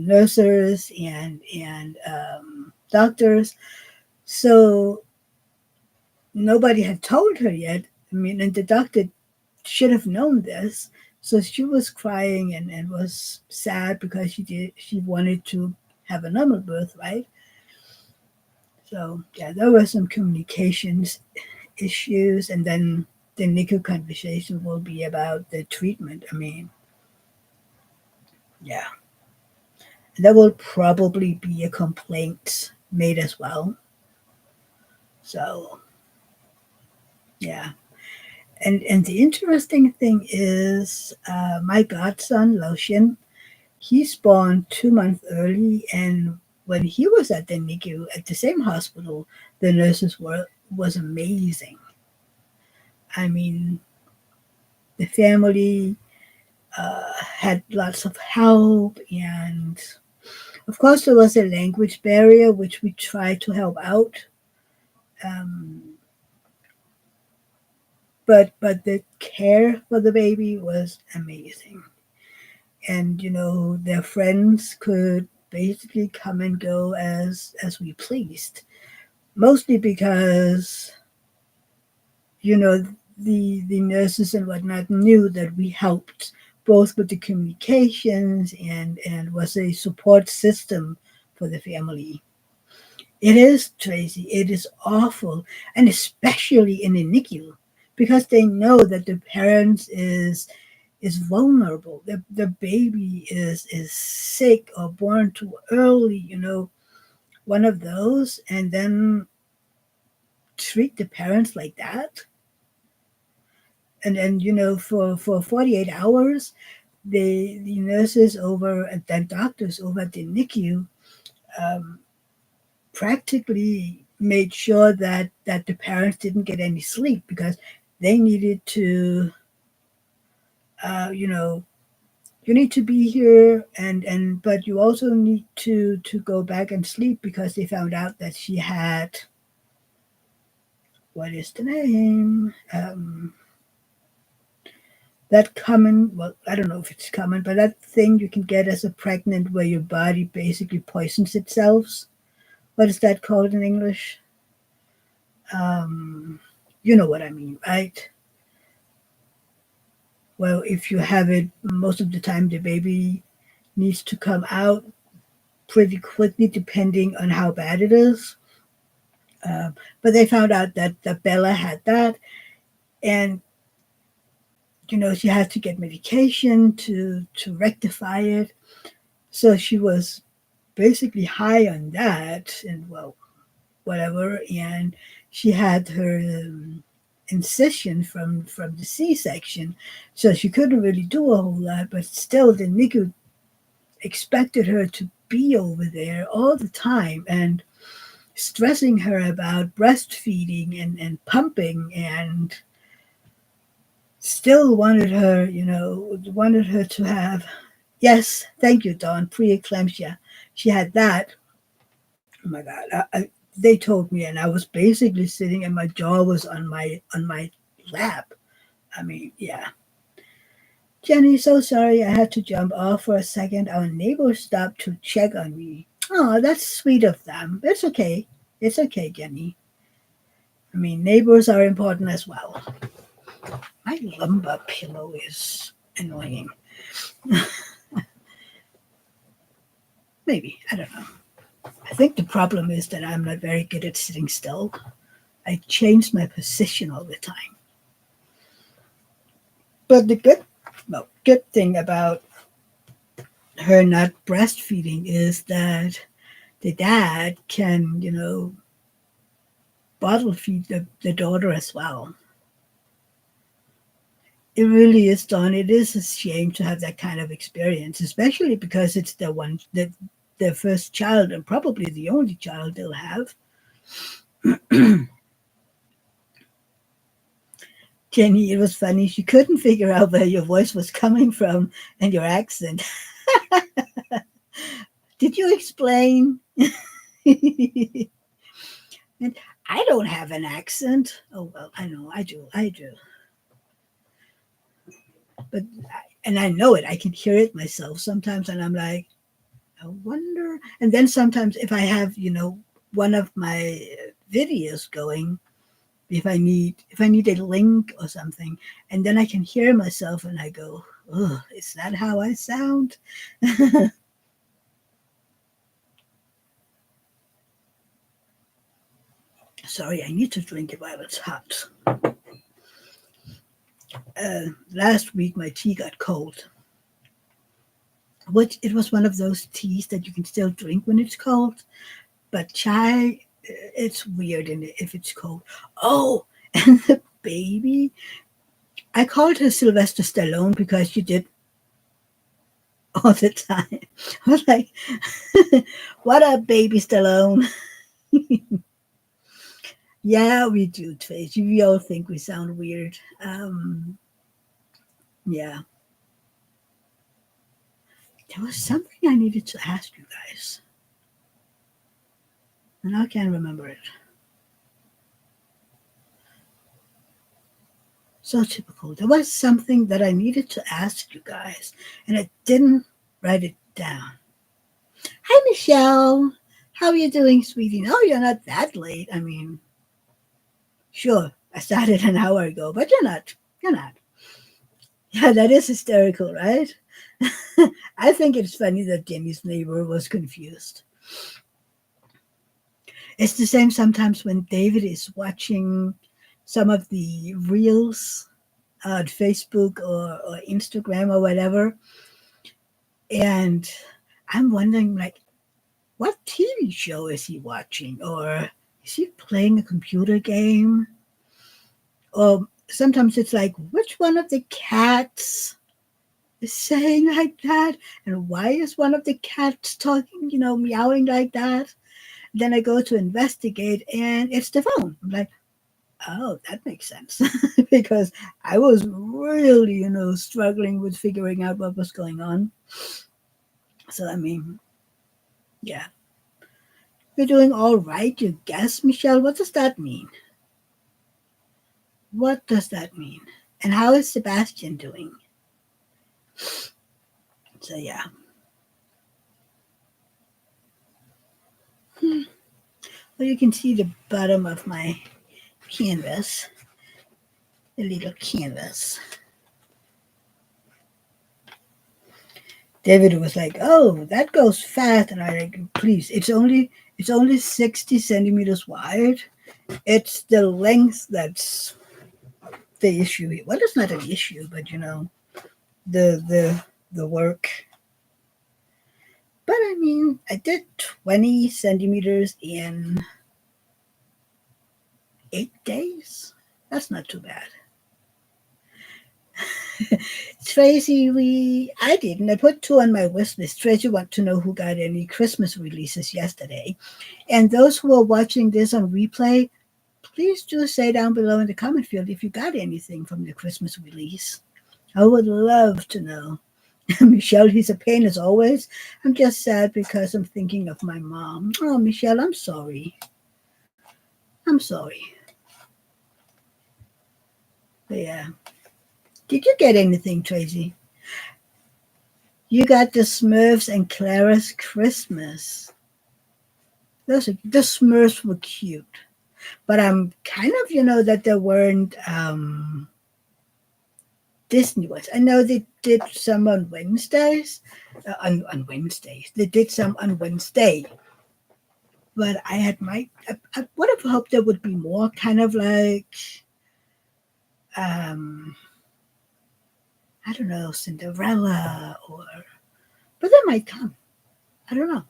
nurses and doctors. So nobody had told her yet. I mean, and the doctor should have known this. So she was crying and was sad because she wanted to have a normal birth, right? So yeah, there were some communications issues, and then the NICU conversation will be about the treatment. I mean, yeah, there will probably be a complaint made as well. So yeah, and the interesting thing is, my godson Lotion, he's born 2 months early, and when he was at the NICU at the same hospital, the nurses was amazing. I mean, the family had lots of help, and of course there was a language barrier which we tried to help out. Um, but the care for the baby was amazing, and their friends could basically come and go as we pleased, mostly because you know the nurses and whatnot knew that we helped both with the communications and was a support system for the family. It is, Tracy, it is awful, and especially in the NICU, because they know that the parents is vulnerable. The baby is sick or born too early, one of those, and then treat the parents like that. And then, for 48 hours, the nurses over at the doctors over at the NICU um, practically made sure that the parents didn't get any sleep because they needed to, you know, you need to be here, and but you also need to go back and sleep because they found out that she had, what is the name? That common, well, I don't know if it's common, but that thing you can get as a pregnant where your body basically poisons itself. What is that called in English? Um, you know what I mean, right? Well, if you have it, most of the time the baby needs to come out pretty quickly, depending on how bad it is. But they found out that the Bella had that, and she had to get medication to rectify it. So she was basically high on that, and well, whatever. And she had her incision from the C-section, so she couldn't really do a whole lot. But still, the NICU expected her to be over there all the time and stressing her about breastfeeding and pumping, and still wanted her to have, yes, thank you, Dawn, preeclampsia. She had that. Oh my God. They told me, and I was basically sitting and my jaw was on my lap. I mean, yeah. Jenny, so sorry I had to jump off for a second. Our neighbors stopped to check on me. Oh, that's sweet of them. It's okay. It's okay, Jenny. I mean, neighbors are important as well. My lumbar pillow is annoying. Maybe. I don't know. I think the problem is that I'm not very good at sitting still. I change my position all the time. But the good thing about her not breastfeeding is that the dad can, bottle feed the daughter as well. It really is, Dawn. It is a shame to have that kind of experience, especially because it's their first child and probably the only child they'll have. Jenny, it was funny. She couldn't figure out where your voice was coming from and your accent. Did you explain? And I don't have an accent. Oh well, I know I do. I do. But and I know it. I can hear it myself sometimes, and I'm like, I wonder. And then sometimes if I have, one of my videos going, if I need a link or something, and then I can hear myself, and I go, oh, is that how I sound? Sorry, I need to drink it while it's hot. Last week my tea got cold. Which it was one of those teas that you can still drink when it's cold, but chai, it's weird if it's cold. Oh, and the baby, I called her Sylvester Stallone because she did all the time. I was like, "What up, baby Stallone?" Yeah, we do, Tracy. We all think we sound weird. Yeah, there was something I needed to ask you guys, and I can't remember it. So typical. There was something that I needed to ask you guys, and I didn't write it down. Hi, Michelle. How are you doing, sweetie? No, you're not that late. I mean, sure, I started an hour ago, but you're not. You're not. Yeah, that is hysterical, right? I think it's funny that Jenny's neighbor was confused. It's the same sometimes when David is watching some of the reels on Facebook or Instagram or whatever. And I'm wondering, like, what TV show is he watching? Or is he playing a computer game? Or sometimes it's like, which one of the cats is saying like that? And why is one of the cats talking, meowing like that? Then I go to investigate and it's the phone. I'm like, Oh, that makes sense. Because I was really, struggling with figuring out what was going on. So, I mean, yeah. You're doing all right, you guess, Michelle. What does that mean? What does that mean? And how is Sebastian doing? So, yeah. Well, you can see the bottom of my canvas, the little canvas. David was like, "Oh, that goes fast," and I like, "Please, it's only 60 centimeters wide. It's the length that's the issue. Well, it's not an issue, but the work. But I mean, I did 20 centimeters in 8 days. That's not too bad." Tracy, I didn't. I put two on my wish list. Tracy want to know who got any Christmas releases yesterday. And those who are watching this on replay, please do say down below in the comment field if you got anything from the Christmas release. I would love to know. Michelle, he's a pain as always. I'm just sad because I'm thinking of my mom. Oh, Michelle, I'm sorry. I'm sorry. But yeah. Did you get anything, Tracy? You got the Smurfs and Clara's Christmas. The Smurfs were cute. But I'm kind of, that there weren't Disney ones. I know they did some on Wednesdays. On Wednesdays. They did some on Wednesday. But I would have hoped there would be more kind of like, um, I don't know, Cinderella but that might come. I don't know.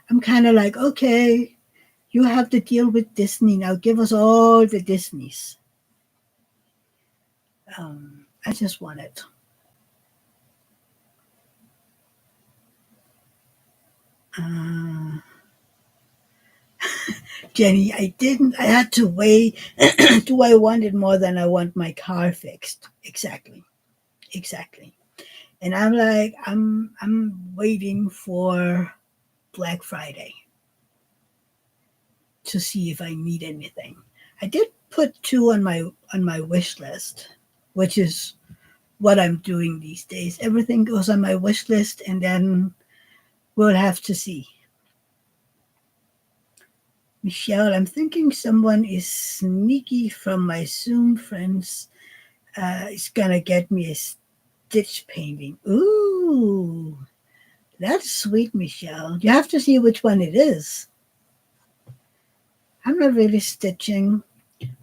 I'm kind of like, okay, you have to deal with Disney now. Give us all the Disneys. I just want it. Uh, Jenny, I didn't. I had to wait. Do I want it more than I want my car fixed? Exactly. Exactly. And I'm like, I'm waiting for Black Friday to see if I need anything. I did put two on my wish list, which is what I'm doing these days. Everything goes on my wish list, and then we'll have to see. Michelle, I'm thinking someone is sneaky from my Zoom friends. Is gonna get me a stitch painting. Ooh, that's sweet, Michelle. You have to see which one it is. I'm not really stitching,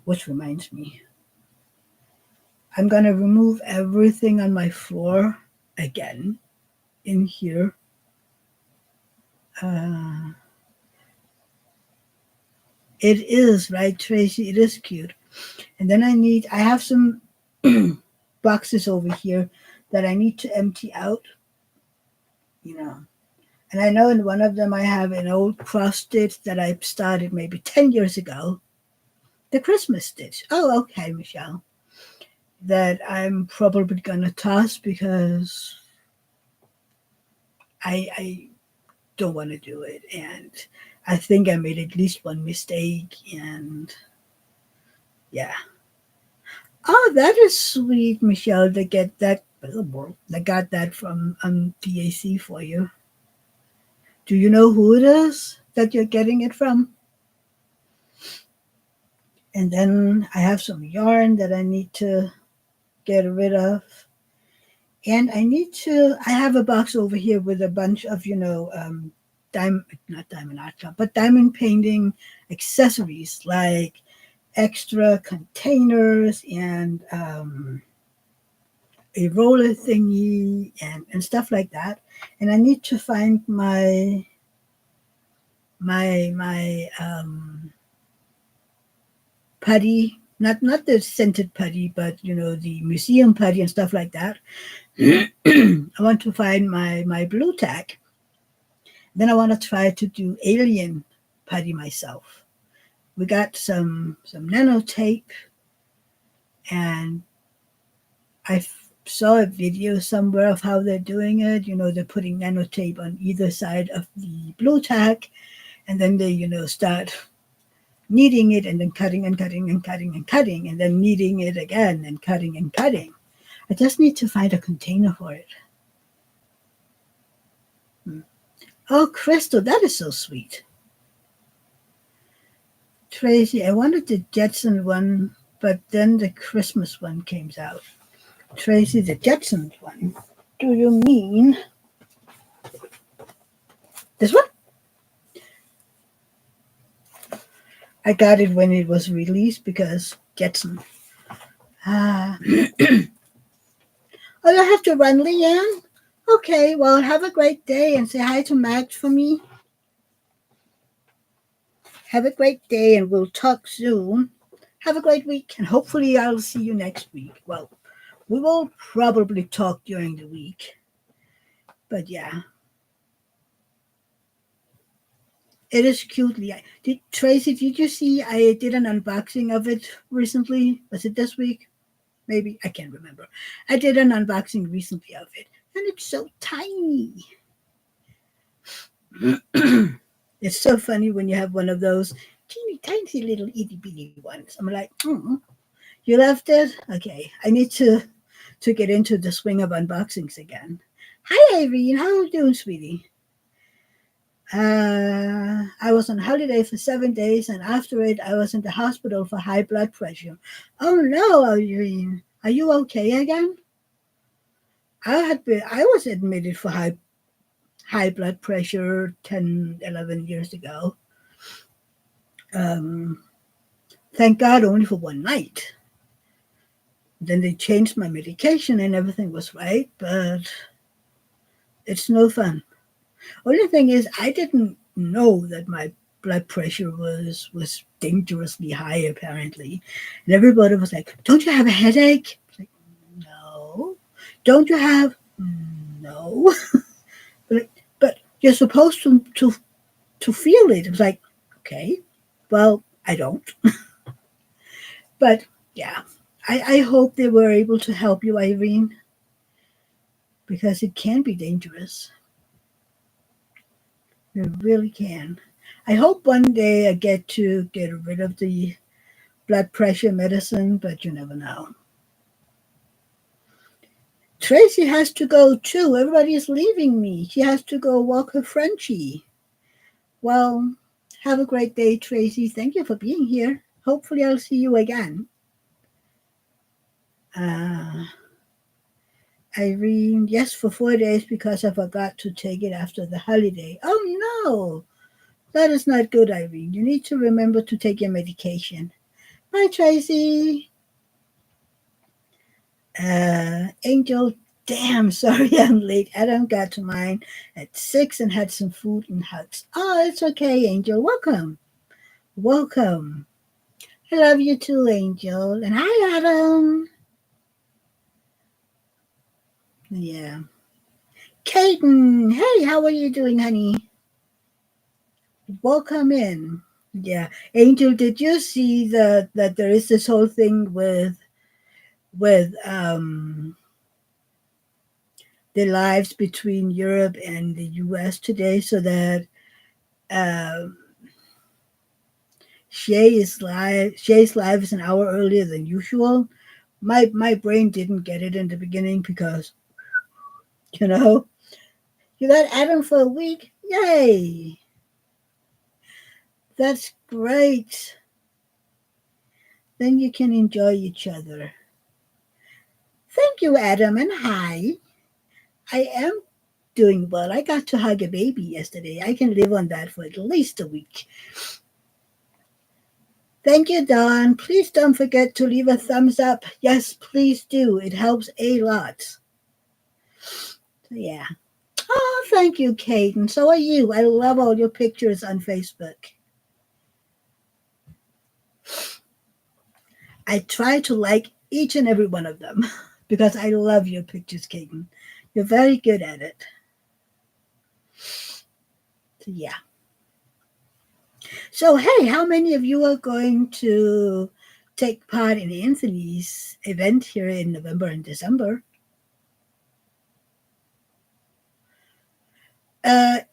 which reminds me. I'm gonna remove everything on my floor again in here. Uh, it is, right, Tracy? It is cute. And then I have some boxes over here that I need to empty out, you know. And I know in one of them I have an old cross stitch that I started maybe 10 years ago. The Christmas stitch. Oh, okay, Michelle. That I'm probably going to toss because I don't want to do it. And I think I made at least one mistake. And yeah. Oh, that is sweet, Michelle, to get that. I got that from DAC for you. Do you know who it is that you're getting it from? And then I have some yarn that I need to get rid of. And I have a box over here with a bunch of, not diamond art club, but diamond painting accessories like extra containers and a roller thingy and stuff like that. And I need to find my putty, not the scented putty, but the museum putty and stuff like that. I want to find my blue tack. Then I want to try to do alien putty myself. we got some nanotape, and saw a video somewhere of how they're doing it. They're putting nanotape on either side of the blue tack, and then they start kneading it and then cutting and cutting and cutting and cutting and then kneading it again and cutting and cutting. I just need to find a container for it. Oh, Crystal, that is so sweet. Tracy, I wanted the Jetson one, but then the Christmas one came out. Tracy, the Jetsons one. Do you mean this one? I got it when it was released because Jetson. Oh, I have to run, Leanne? Okay, well, have a great day and say hi to Max for me. Have a great day and we'll talk soon. Have a great week and hopefully I'll see you next week. Well, we will probably talk during the week. But yeah. It is cutely. Tracy, did you see I did an unboxing of it recently? Was it this week? Maybe. I can't remember. I did an unboxing recently of it. And it's so tiny. It's so funny when you have one of those teeny tiny little itty bitty ones. I'm like, you left it? Okay. I need to get into the swing of unboxings again. Hi, Irene. How are you doing, sweetie? I was on holiday for 7 days, and after it, I was in the hospital for high blood pressure. Oh no, Irene, are you okay again? I was admitted for high blood pressure 10, 11 years ago. Thank God, only for one night. Then they changed my medication, and everything was right, but it's no fun. Only thing is, I didn't know that my blood pressure was dangerously high, apparently. And everybody was like, "Don't you have a headache?" I was like, "No." "Don't you have?" "No." but you're supposed to feel it. It was like, okay, well, I don't. But yeah, I hope they were able to help you, Irene, because it can be dangerous. It really can. I hope one day I get to get rid of the blood pressure medicine, but you never know. Tracy has to go too. Everybody is leaving me. She has to go walk her Frenchie. Well, have a great day, Tracy. Thank you for being here. Hopefully, I'll see you again. Uh, Irene, yes, for 4 days because I forgot to take it after the holiday. Oh no, that is not good, Irene. You need to remember to take your medication. Bye, Tracy. Angel, damn, sorry I'm late. Adam got to mine at 6 and had some food and hugs. Oh, it's okay, Angel. Welcome. Welcome. I love you too, Angel. And hi, Adam. Yeah. Kaden, hey, how are you doing, honey? Welcome in. Yeah. Angel, did you see that there is this whole thing with the lives between Europe and the US today, so that um Shay's live is an hour earlier than usual. My brain didn't get it in the beginning because you know you got Adam for a week. Yay! That's great. Then you can enjoy each other. Thank you, Adam, and hi. I am doing well. I got to hug a baby yesterday. I can live on that for at least a week. Thank you, Don. Please don't forget to leave a thumbs up. Yes, please do. It helps a lot. So, yeah. Oh, thank you, Caden. So are you. I love all your pictures on Facebook. I try to like each and every one of them because I love your pictures, Caden. You're very good at it. So, yeah. So, hey, how many of you are going to take part in Anthony's event here in November and December?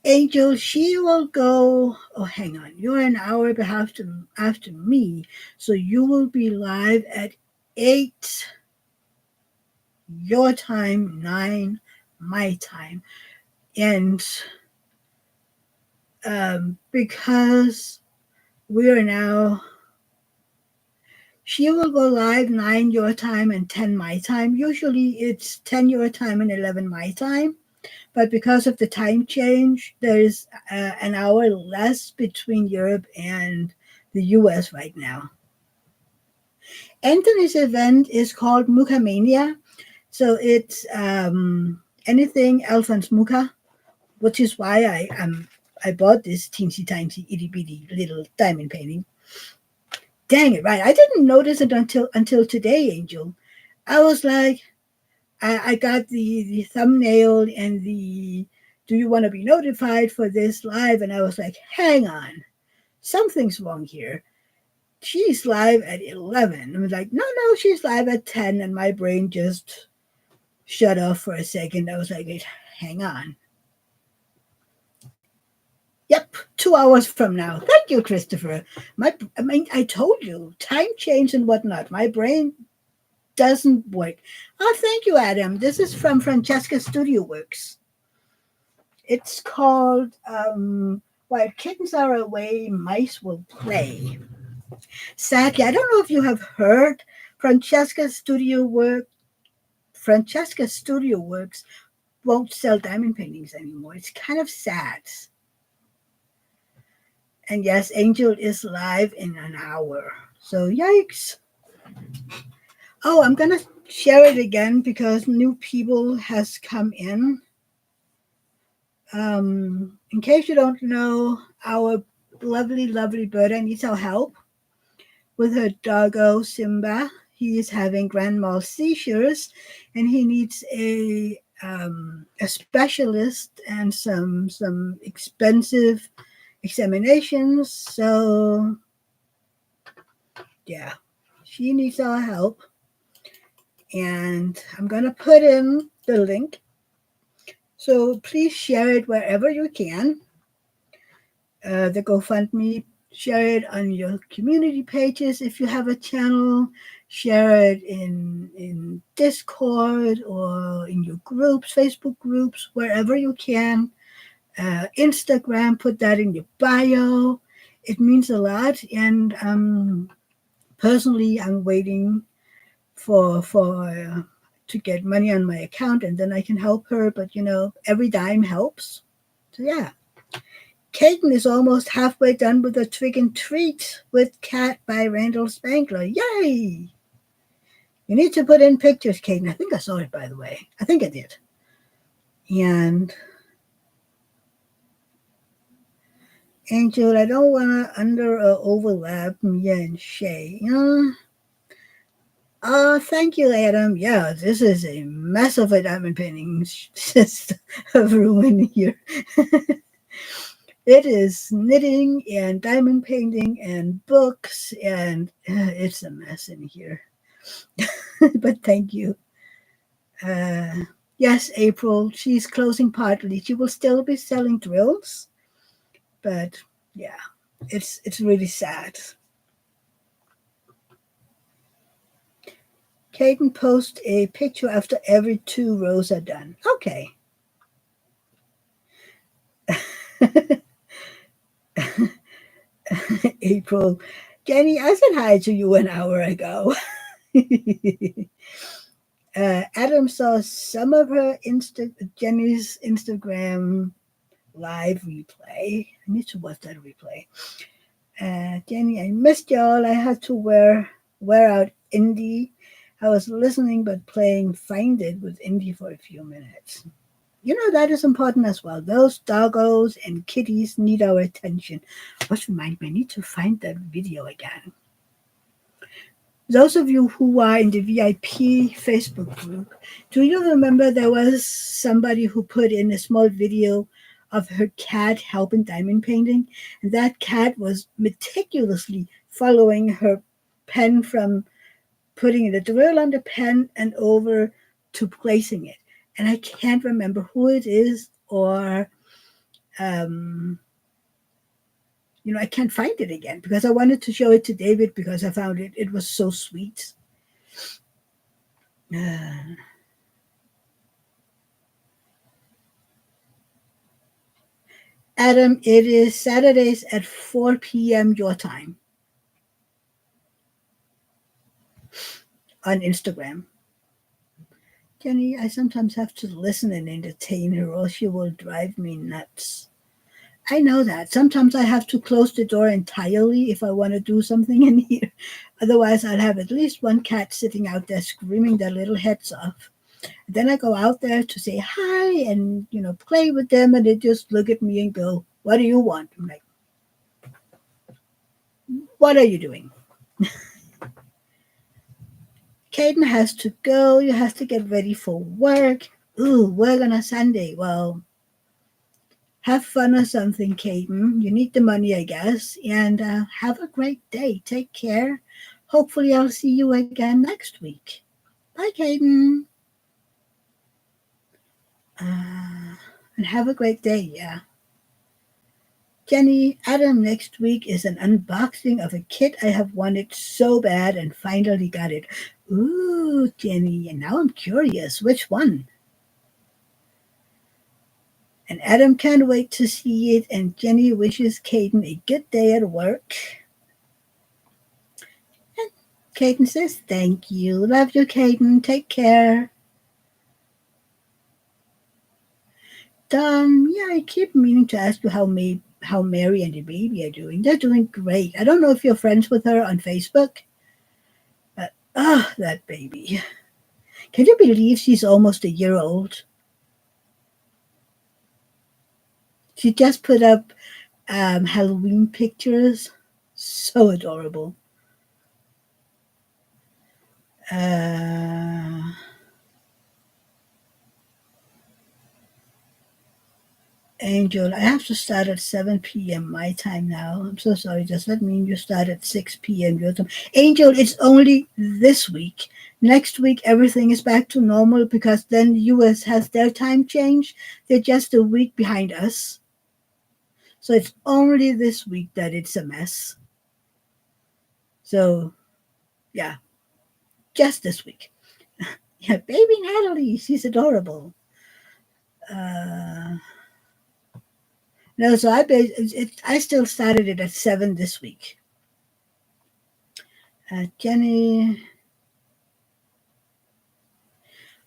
Angel, she will go. Oh, hang on. You're an hour after me, so you will be live at 8 your time, 9 my time. And because we're now, she will go live 9 your time and 10 my time. Usually it's 10 your time and 11 my time. But because of the time change, there's an hour less between Europe and the US right now. Anthony's event is called Mucha. So it's anything Alphonse Mucha, which is why I bought this teensy tiny itty bitty little diamond painting. Dang it, right. I didn't notice it until today, Angel. I was like, I got the thumbnail and the do you want to be notified for this live? And I was like, hang on, something's wrong here. She's live at 11. I was like, no, no, she's live at 10. And my brain just shut off for a second. I was like, wait, hang on. Yep, 2 hours from now. Thank you, Christopher. I told you, time change and whatnot. My brain doesn't work. Oh, thank you, Adam. This is from Francesca Studio Works. It's called While Kittens Are Away, Mice Will Play. Sadly, I don't know if you have heard Francesca Studio Work. Francesca Studio Works won't sell diamond paintings anymore. It's kind of sad. And yes, Angel is live in an hour. So yikes. Oh, I'm gonna share it again because new people has come in. In case you don't know, our lovely, lovely Berta needs our help with her doggo Simba. He is having grand mal seizures, and he needs a specialist and some expensive examinations. So yeah, she needs our help, and I'm gonna put in the link. So please share it wherever you can. The GoFundMe, share it on your community pages if you have a channel, share it in Discord or in your groups, Facebook groups, wherever you can. Instagram, put that in your bio. It means a lot. And personally, I'm waiting for to get money on my account, and then I can help her. But every dime helps. So yeah. Caden is almost halfway done with the Twig and Treat with Cat by Randall Spangler. Yay! You need to put in pictures, Caden. I think I saw it, by the way. I think I did. And Angel, I don't want to under or overlap Mia and Shay. Thank you, Adam. Yeah, this is a mess of a diamond painting system of ruin here. It is knitting and diamond painting and books, and it's a mess in here. But thank you. Uh, yes, April, she's closing partly. She will still be selling drills, but yeah, it's really sad. Caden posts a picture after every 2 rows are done. Okay. April, Jenny, I said hi to you an hour ago. Adam saw some of her Jenny's Instagram live replay. I need to watch that replay. Jenny, I missed y'all. I had to wear out Indie. I was listening but playing Find It with Indie for a few minutes. That is important as well. Those doggos and kitties need our attention. What reminds me, I need to find that video again. Those of you who are in the VIP Facebook group, do you remember there was somebody who put in a small video of her cat helping diamond painting, and that cat was meticulously following her pen from putting the drill on the pen and over to placing it. And I can't remember who it is, or um, I can't find it again because I wanted to show it to David because I found it. It was so sweet. Uh, Adam, it is Saturdays at 4 p.m. your time on Instagram. Jenny, I sometimes have to listen and entertain her or she will drive me nuts. I know that. Sometimes I have to close the door entirely if I want to do something in here. Otherwise, I'll have at least one cat sitting out there screaming their little heads off. Then I go out there to say hi and, play with them, and they just look at me and go, "What do you want?" I'm like, "What are you doing?" Caden has to go. You have to get ready for work. Ooh, work on a Sunday. Well, have fun or something, Caden. You need the money, I guess. And have a great day. Take care. Hopefully, I'll see you again next week. Bye, Caden. And have a great day, yeah. Jenny, Adam, next week is an unboxing of a kit I have wanted so bad and finally got it. Ooh, Jenny, and now I'm curious. Which one? And Adam can't wait to see it, and Jenny wishes Caden a good day at work. And Caden says, "Thank you. Love you, Caden. Take care." Yeah, I keep meaning to ask you how Mary and the baby are doing. They're doing great. I don't know if you're friends with her on Facebook, but that baby. Can you believe she's almost a year old? She just put up Halloween pictures. So adorable. Uh, Angel, I have to start at 7 p.m. my time now. I'm so sorry. Does that mean you start at 6 p.m. your time? Angel, it's only this week. Next week, everything is back to normal because then US has their time change. They're just a week behind us. So it's only this week that it's a mess. So, yeah, just this week. Yeah, baby Natalie, she's adorable. Uh, no, so I still started it at 7 this week. Jenny.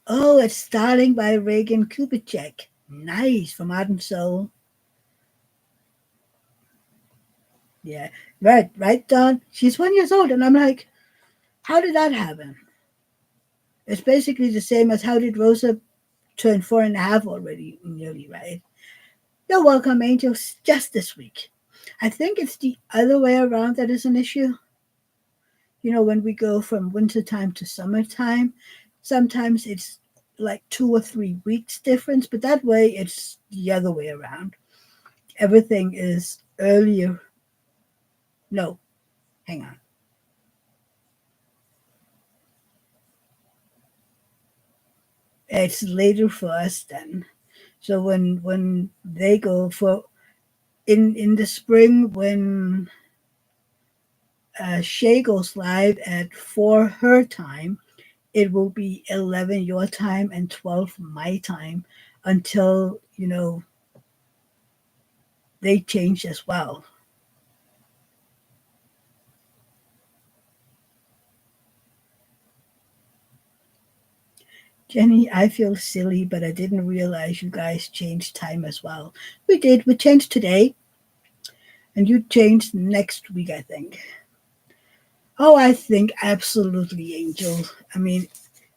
Oh, it's Starling by Reagan Kubitschek. Nice, from Art and Soul. Yeah, right, Don. She's 1 year old, and I'm like, how did that happen? It's basically the same as how did Rosa turn 4.5 already, nearly, right? You're welcome, angels, just this week. I think it's the other way around that is an issue. When we go from wintertime to summertime, sometimes it's like 2 or 3 weeks difference, but that way it's the other way around. Everything is earlier. No, hang on. It's later for us then. So when they go for in the spring when Shay goes live at 4 her time, it will be 11 your time and 12 my time until they change as well. Jenny, I feel silly, but I didn't realize you guys changed time as well. We did. We changed today, and you changed next week, I think. Oh, I think absolutely, Angel. I mean,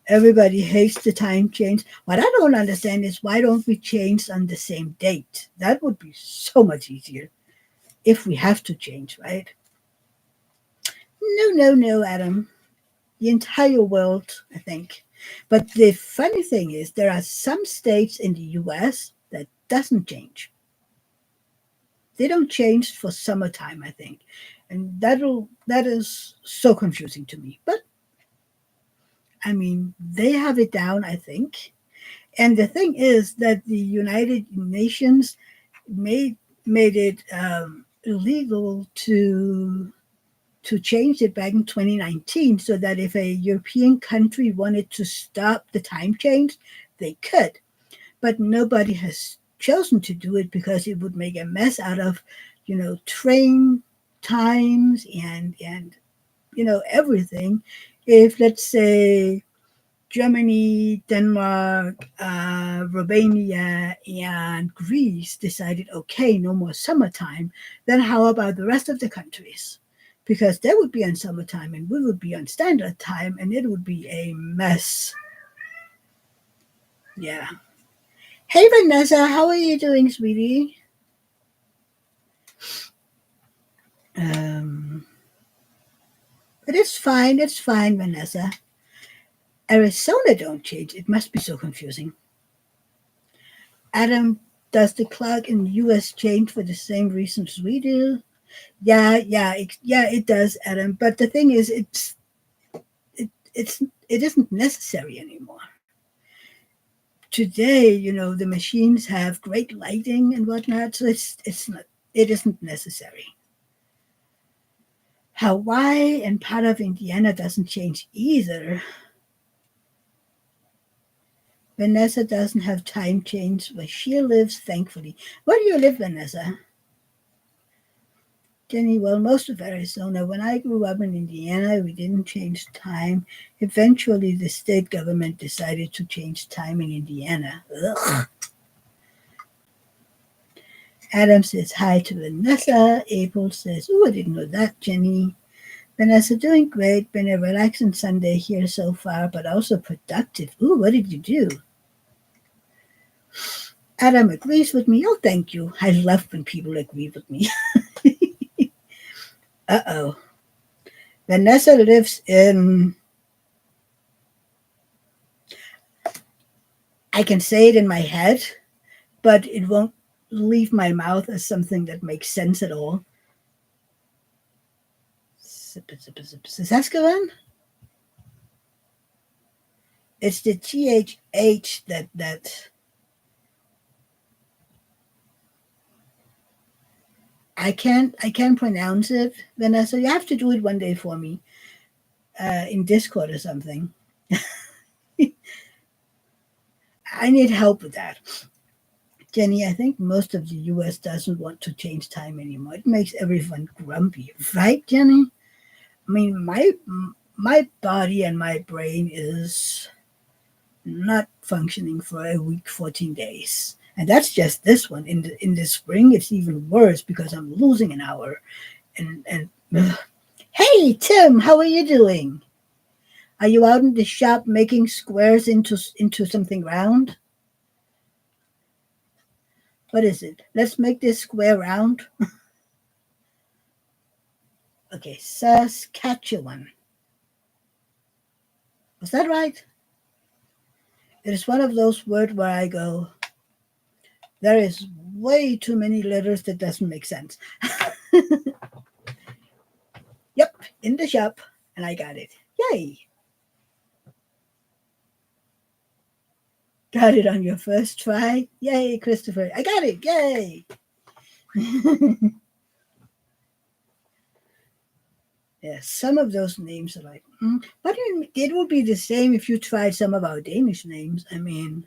everybody hates the time change. What I don't understand is why don't we change on the same date? That would be so much easier if we have to change, right? No, no, no, Adam. The entire world, I think. But the funny thing is, there are some states in the US that doesn't change. They don't change for summertime, I think, and that is so confusing to me. But I mean, they have it down, I think. And the thing is that the United Nations made made it illegal to change it back in 2019, so that if a European country wanted to stop the time change, they could. But nobody has chosen to do it because it would make a mess out of, train times and everything. If, let's say, Germany, Denmark, Romania, and Greece decided, okay, no more summertime, then how about the rest of the countries? Because they would be on summertime and we would be on standard time, and it would be a mess. Yeah. Hey, Vanessa, how are you doing, sweetie? Um, but it's fine, Vanessa. Arizona don't change. It must be so confusing. Adam, does the clock in the U.S. change for the same reasons we do? Yeah, it does, Adam. But the thing is, it isn't necessary anymore. Today, the machines have great lighting and whatnot, so it isn't necessary. Hawaii and part of Indiana doesn't change either. Vanessa doesn't have time change where she lives, thankfully. Where do you live, Vanessa? Jenny, well, most of Arizona. When I grew up in Indiana, we didn't change time. Eventually, the state government decided to change time in Indiana. Ugh. Adam says hi to Vanessa. April says, oh, I didn't know that, Jenny. Vanessa, doing great. Been a relaxing Sunday here so far, but also productive. Ooh, what did you do? Adam agrees with me. Oh, thank you. I love when people agree with me. Uh-oh. Vanessa lives in, I can say it in my head, but it won't leave my mouth as something that makes sense at all. Saskatchewan? It's the THH that I can't pronounce it, Vanessa. You have to do it one day for me, in Discord or something. I need help with that. Jenny, I think most of the US doesn't want to change time anymore. It makes everyone grumpy, right, Jenny? I mean, my body and my brain is not functioning for a week, 14 days. And that's just this one. In the spring, it's even worse because I'm losing an hour. And ugh. Hey, Tim, how are you doing? Are you out in the shop making squares into something round? What is it? Let's make this square round. Okay, Saskatchewan. Was that right? It is one of those words where I go, there is way too many letters that doesn't make sense. Yep, in the shop, and I got it. Yay! Got it on your first try. Yay, Christopher. I got it. Yay! Yeah, some of those names are like, but it would be the same if you tried some of our Danish names. I mean,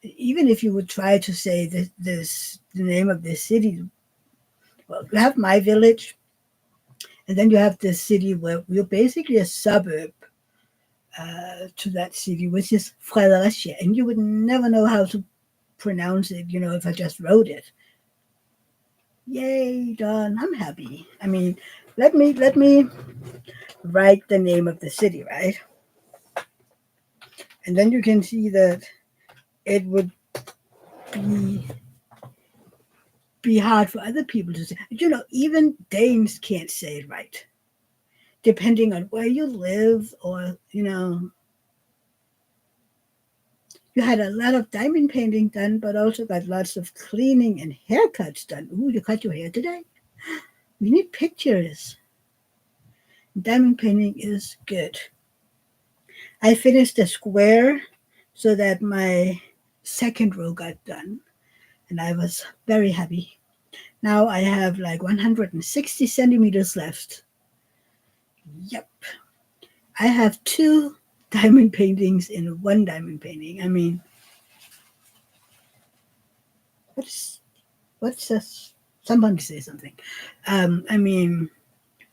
even if you would try to say the name of this city, well, you have my village, and then you have this city where we're basically a suburb to that city, which is Fredericia, and you would never know how to pronounce it, if I just wrote it. Yay, done! I'm happy. I mean, let me write the name of the city, right? And then you can see that it would be be hard for other people to say. Even Danes can't say it right, depending on where you live, or You had a lot of diamond painting done, but also got lots of cleaning and haircuts done. Ooh, you cut your hair today? We need pictures. Diamond painting is good. I finished the square so that my second row got done, and I was very happy. Now I have like 160 centimeters left. Yep. I have two diamond paintings in one diamond painting. I mean, what's what's this? Somebody say something. I mean,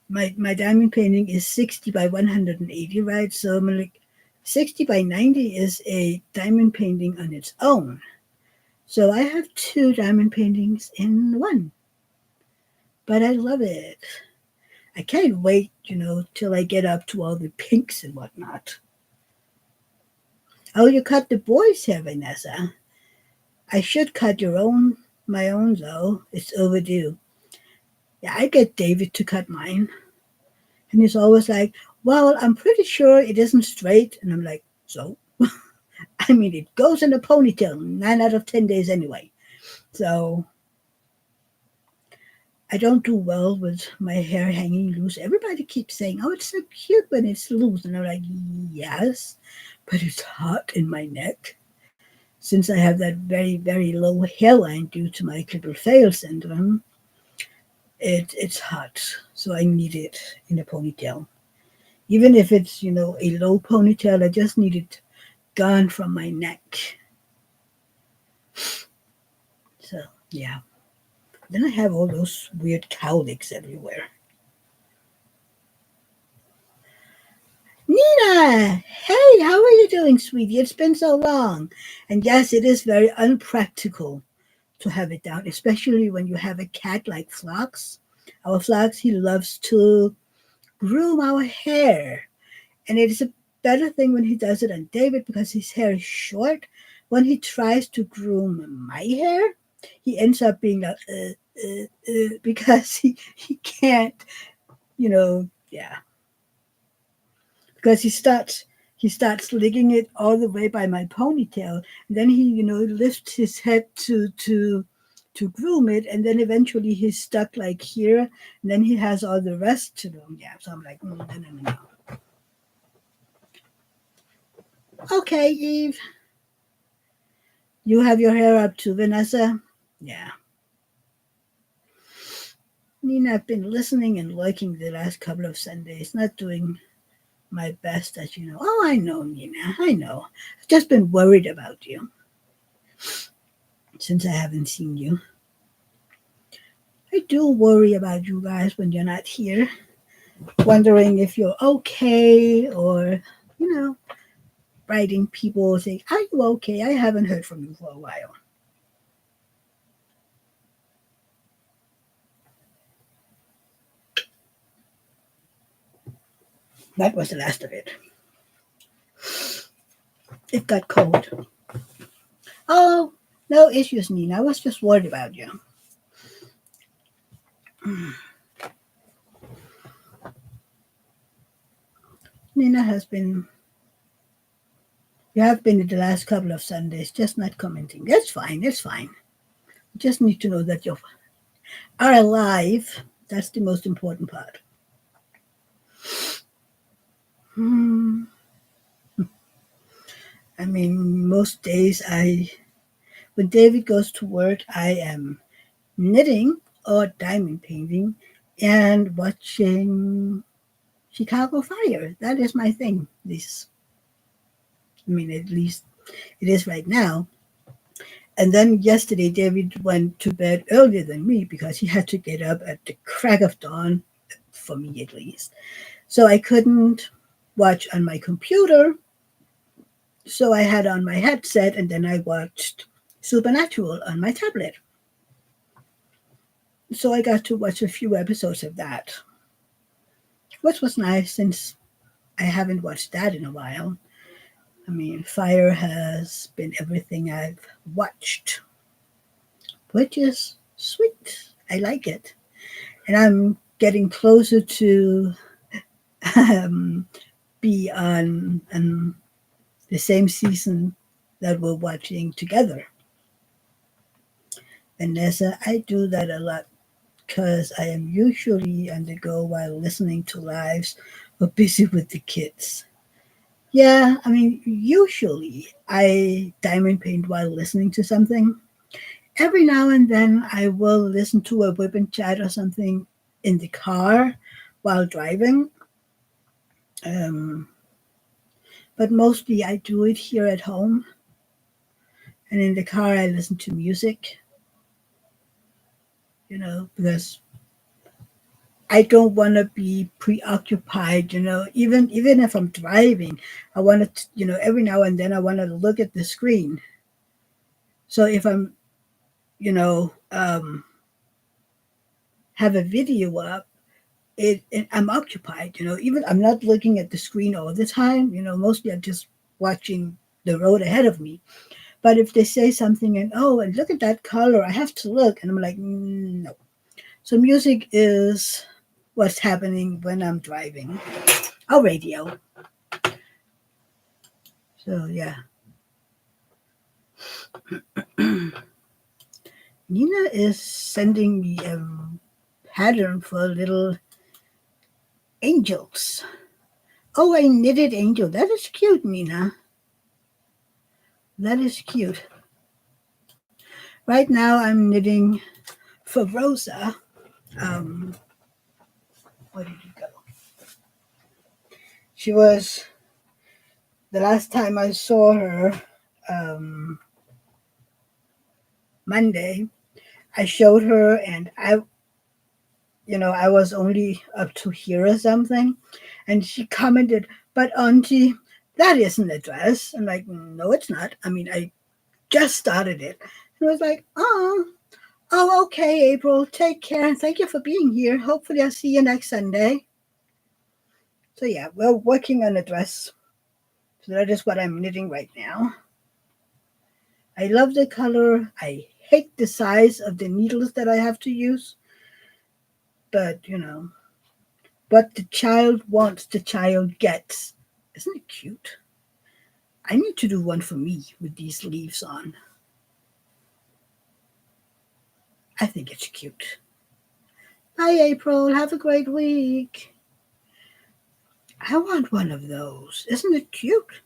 my diamond painting is 60 by 180, right? So I'm like 60 by 90 is a diamond painting on its own. So I have two diamond paintings in one, but I love it. I can't wait, till I get up to all the pinks and whatnot. Oh, you cut the boys' hair, Vanessa. I should cut my own though. It's overdue. Yeah, I get David to cut mine, and he's always like, "Well, I'm pretty sure it isn't straight," and I'm like, "So." I mean, it goes in a ponytail 9 out of 10 days anyway. So I don't do well with my hair hanging loose. Everybody keeps saying, "Oh, it's so cute when it's loose," and I'm like, "Yes, but it's hot in my neck." Since I have that very, very low hairline due to my Klippel-Feil syndrome, it's hot, so I need it in a ponytail. Even if it's, a low ponytail, I just need it gone from my neck. So, yeah. Then I have all those weird cowlicks everywhere. Nina! Hey, how are you doing, sweetie? It's been so long. And yes, it is very unpractical to have it down, especially when you have a cat like Flox. Our Flox, he loves to groom our hair. And it is a better thing when he does it on David because his hair is short. When he tries to groom my hair, he ends up being like, because he can't, yeah, because he starts licking it all the way by my ponytail, and then he lifts his head to groom it, and then eventually he's stuck like here, and then he has all the rest to do. Yeah, so I'm like, no, no, no, no. Okay, Eve, you have your hair up too, Vanessa. Yeah, Nina, I've been listening and liking the last couple of Sundays, not doing my best, as you know. Oh, I know, Nina, I know. I've just been worried about you since I haven't seen you. I do worry about you guys when you're not here, wondering if you're okay or, you know, writing people saying, "Are you okay? I haven't heard from you for a while." That was the last of it. It got cold. Oh, no issues, Nina. I was just worried about you. Nina has been, you have been in the last couple of Sundays, just not commenting. That's fine. It's fine. You just need to know that you are alive. That's the most important part. Hmm. I mean, most days when David goes to work, I am knitting or diamond painting and watching Chicago Fire. That is my thing. At least it is right now. And then yesterday, David went to bed earlier than me because he had to get up at the crack of dawn, for me at least. So I couldn't watch on my computer. So I had on my headset and then I watched Supernatural on my tablet. So I got to watch a few episodes of that, which was nice since I haven't watched that in a while. I mean, Fire has been everything I've watched, which is sweet. I like it. And I'm getting closer to um, be on the same season that we're watching together. Vanessa, I do that a lot because I am usually on the go while listening to lives or busy with the kids. Yeah, I mean, usually I diamond paint while listening to something. Every now and then I will listen to a whip and chat or something in the car while driving. Um, but mostly I do it here at home. And in the car I listen to music, because I don't want to be preoccupied, even if I'm driving, I want to, every now and then I want to look at the screen. So if I'm, you know, um, have a video up, I'm occupied, even I'm not looking at the screen all the time, mostly I'm just watching the road ahead of me. But if they say something and, oh, and look at that color, I have to look. And I'm like, no. So music is what's happening when I'm driving. Oh, radio. So yeah, Nina is sending me a pattern for little angels. Oh, a knitted angel. That is cute, Nina. That is cute. Right now, I'm knitting for Rosa. Um, where did you go? She was the last time I saw her. Um, Monday. I showed her, and I was only up to here or something, and she commented, "But auntie, that isn't a dress." I'm like, "No, it's not. I mean, I just started it." And I was like, "Oh, okay, April. Take care, and thank you for being here. Hopefully, I'll see you next Sunday." So yeah, we're working on a dress. So that is what I'm knitting right now. I love the color. I hate the size of the needles that I have to use, but what the child wants, the child gets. Isn't it cute? I need to do one for me with these leaves on. I think it's cute. Hi, April. Have a great week. I want one of those. Isn't it cute?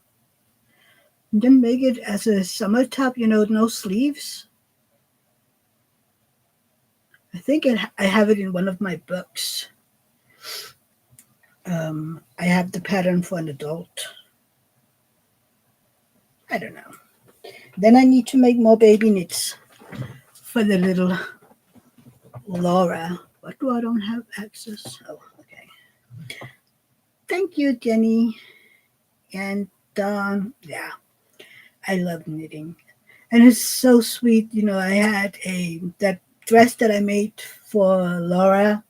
And then make it as a summer top, no sleeves. I have it in one of my books. I have the pattern for an adult. I don't know. Then I need to make more baby knits for the little Laura. What do I don't have access? Oh, okay. Thank you, Jenny. And yeah, I love knitting. And it's so sweet. I had that dress that I made for Laura,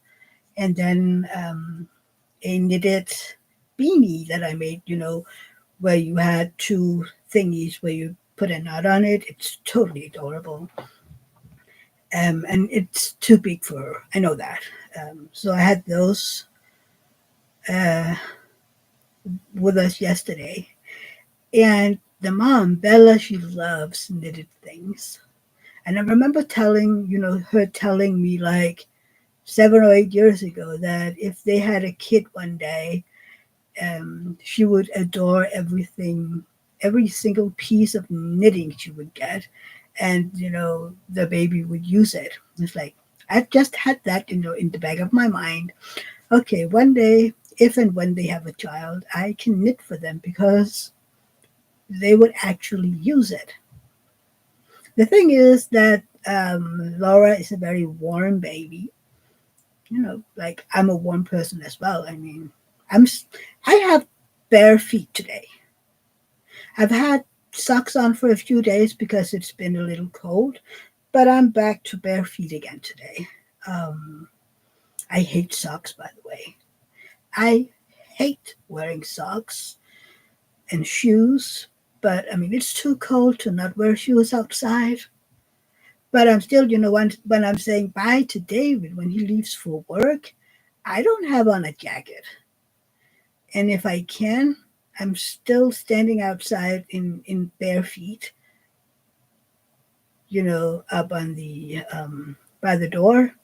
and then a knitted beanie that I made, where you had two thingies where you put a knot on it. It's totally adorable. And it's too big for her. I know that. So I had those uh, with us yesterday. And the mom, Bella, she loves knitted things. And I remember her telling me like 7 or 8 years ago that if they had a kid one day, she would adore everything, every single piece of knitting she would get. And, the baby would use it. It's like, I just had that, in the back of my mind. Okay, one day, if and when they have a child, I can knit for them because they would actually use it. The thing is that Laura is a very warm baby. Like I'm a warm person as well. I mean, I'm I have bare feet today. I've had socks on for a few days because it's been a little cold, but I'm back to bare feet again today. Um, I hate socks, by the way. I hate wearing socks and shoes, but I mean, it's too cold to not wear shoes outside. But I'm still, when I'm saying bye to David when he leaves for work, I don't have on a jacket. And if I can, I'm still standing outside in bare feet, up on the by the door.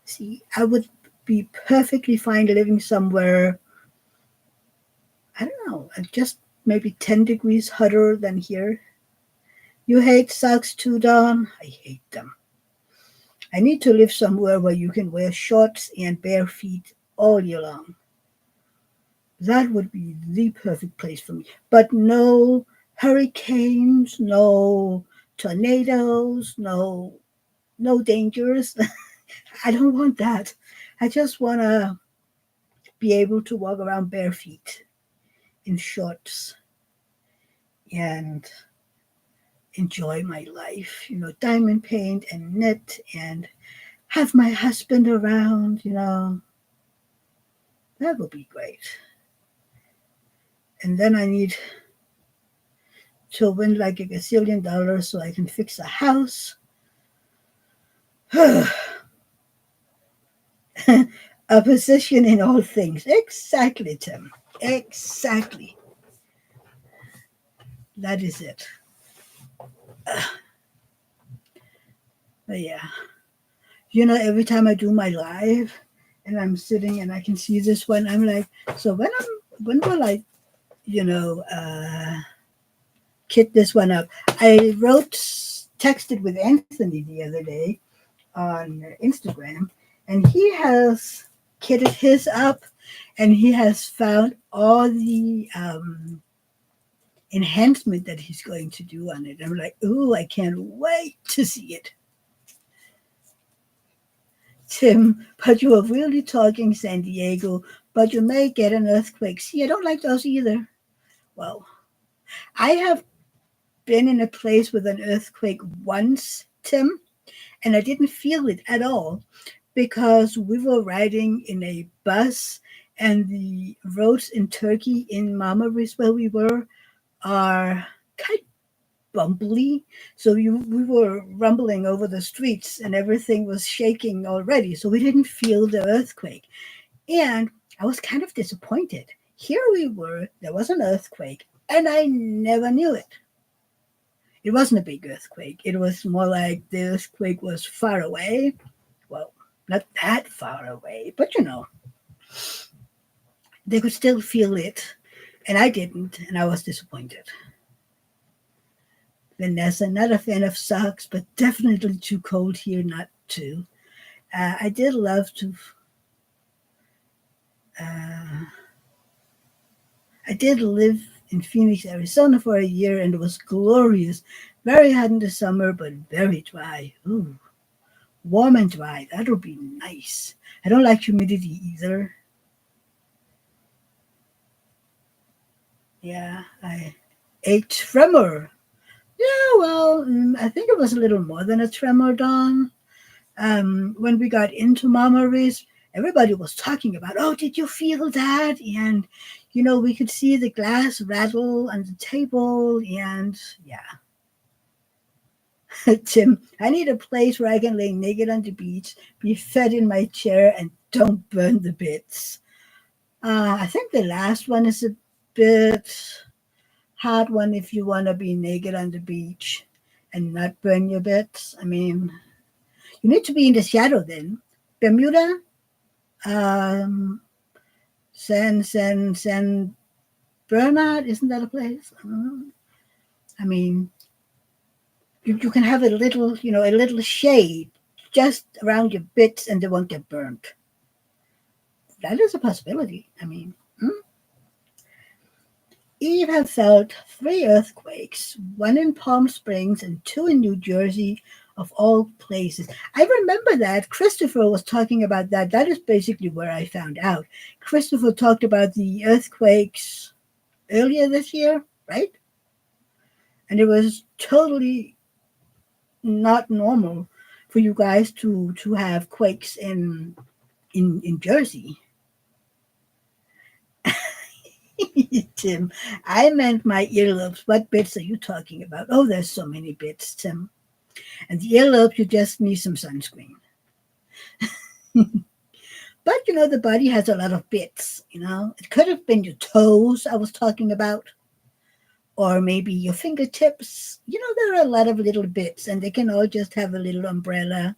See, I would be perfectly fine living somewhere, I don't know, just maybe 10 degrees hotter than here. You hate socks too, Don? I hate them. I need to live somewhere where you can wear shorts and bare feet all year long. That would be the perfect place for me. But no hurricanes, no tornadoes, no dangers. I don't want that. I just want to be able to walk around bare feet in shorts and enjoy my life, diamond paint and knit and have my husband around. That would be great. And then I need to win like a gazillion dollars so I can fix a house. A position in all things. Exactly, Tim. Exactly. That is it. But yeah. Every time I do my live and I'm sitting and I can see this one, I'm like, so when will I, you know, uh, kit this one up? I texted with Anthony the other day on Instagram, and he has kitted his up, and he has found all the enhancement that he's going to do on it. I'm like, ooh, I can't wait to see it. Tim, but you are really talking San Diego, but you may get an earthquake. See, I don't like those either. Well, I have been in a place with an earthquake once, Tim, and I didn't feel it at all because we were riding in a bus and the roads in Turkey, in Marmaris, where we were, are kind of bumpy. So we were rumbling over the streets and everything was shaking already. So we didn't feel the earthquake. And I was kind of disappointed. Here we were, there was an earthquake, and I never knew it. It wasn't a big earthquake. It was more like the earthquake was far away. Well, not that far away, but they could still feel it. And I didn't, and I was disappointed. Vanessa, not a fan of socks, but definitely too cold here not to. I did love to. Uh, I did live in Phoenix, Arizona for a year, and it was glorious. Very hot in the summer, but very dry. Ooh, warm and dry. That would be nice. I don't like humidity either. Yeah, I a tremor. Yeah, well, I think it was a little more than a tremor, Dawn. When we got into Mama Riz, everybody was talking about, oh, did you feel that? And, we could see the glass rattle on the table. And yeah, Tim, I need a place where I can lay naked on the beach, be fed in my chair, and don't burn the bits. I think the last one is a bit hard one if you want to be naked on the beach and not burn your bits. I mean, you need to be in the shadow then. Bermuda, um, San Bernard, isn't that a place? I mean, you can have a little shade just around your bits and they won't get burnt. That is a possibility. I mean, Eve had felt three earthquakes, one in Palm Springs and two in New Jersey, of all places. I remember that. Christopher was talking about that. That is basically where I found out. Christopher talked about the earthquakes earlier this year, right? And it was totally not normal for you guys to have quakes in Jersey. Tim, I meant my earlobes. What bits are you talking about? Oh, there's so many bits, Tim. And the earlobe, you just need some sunscreen. But the body has a lot of bits. It could have been your toes I was talking about, or maybe your fingertips. There are a lot of little bits, and they can all just have a little umbrella.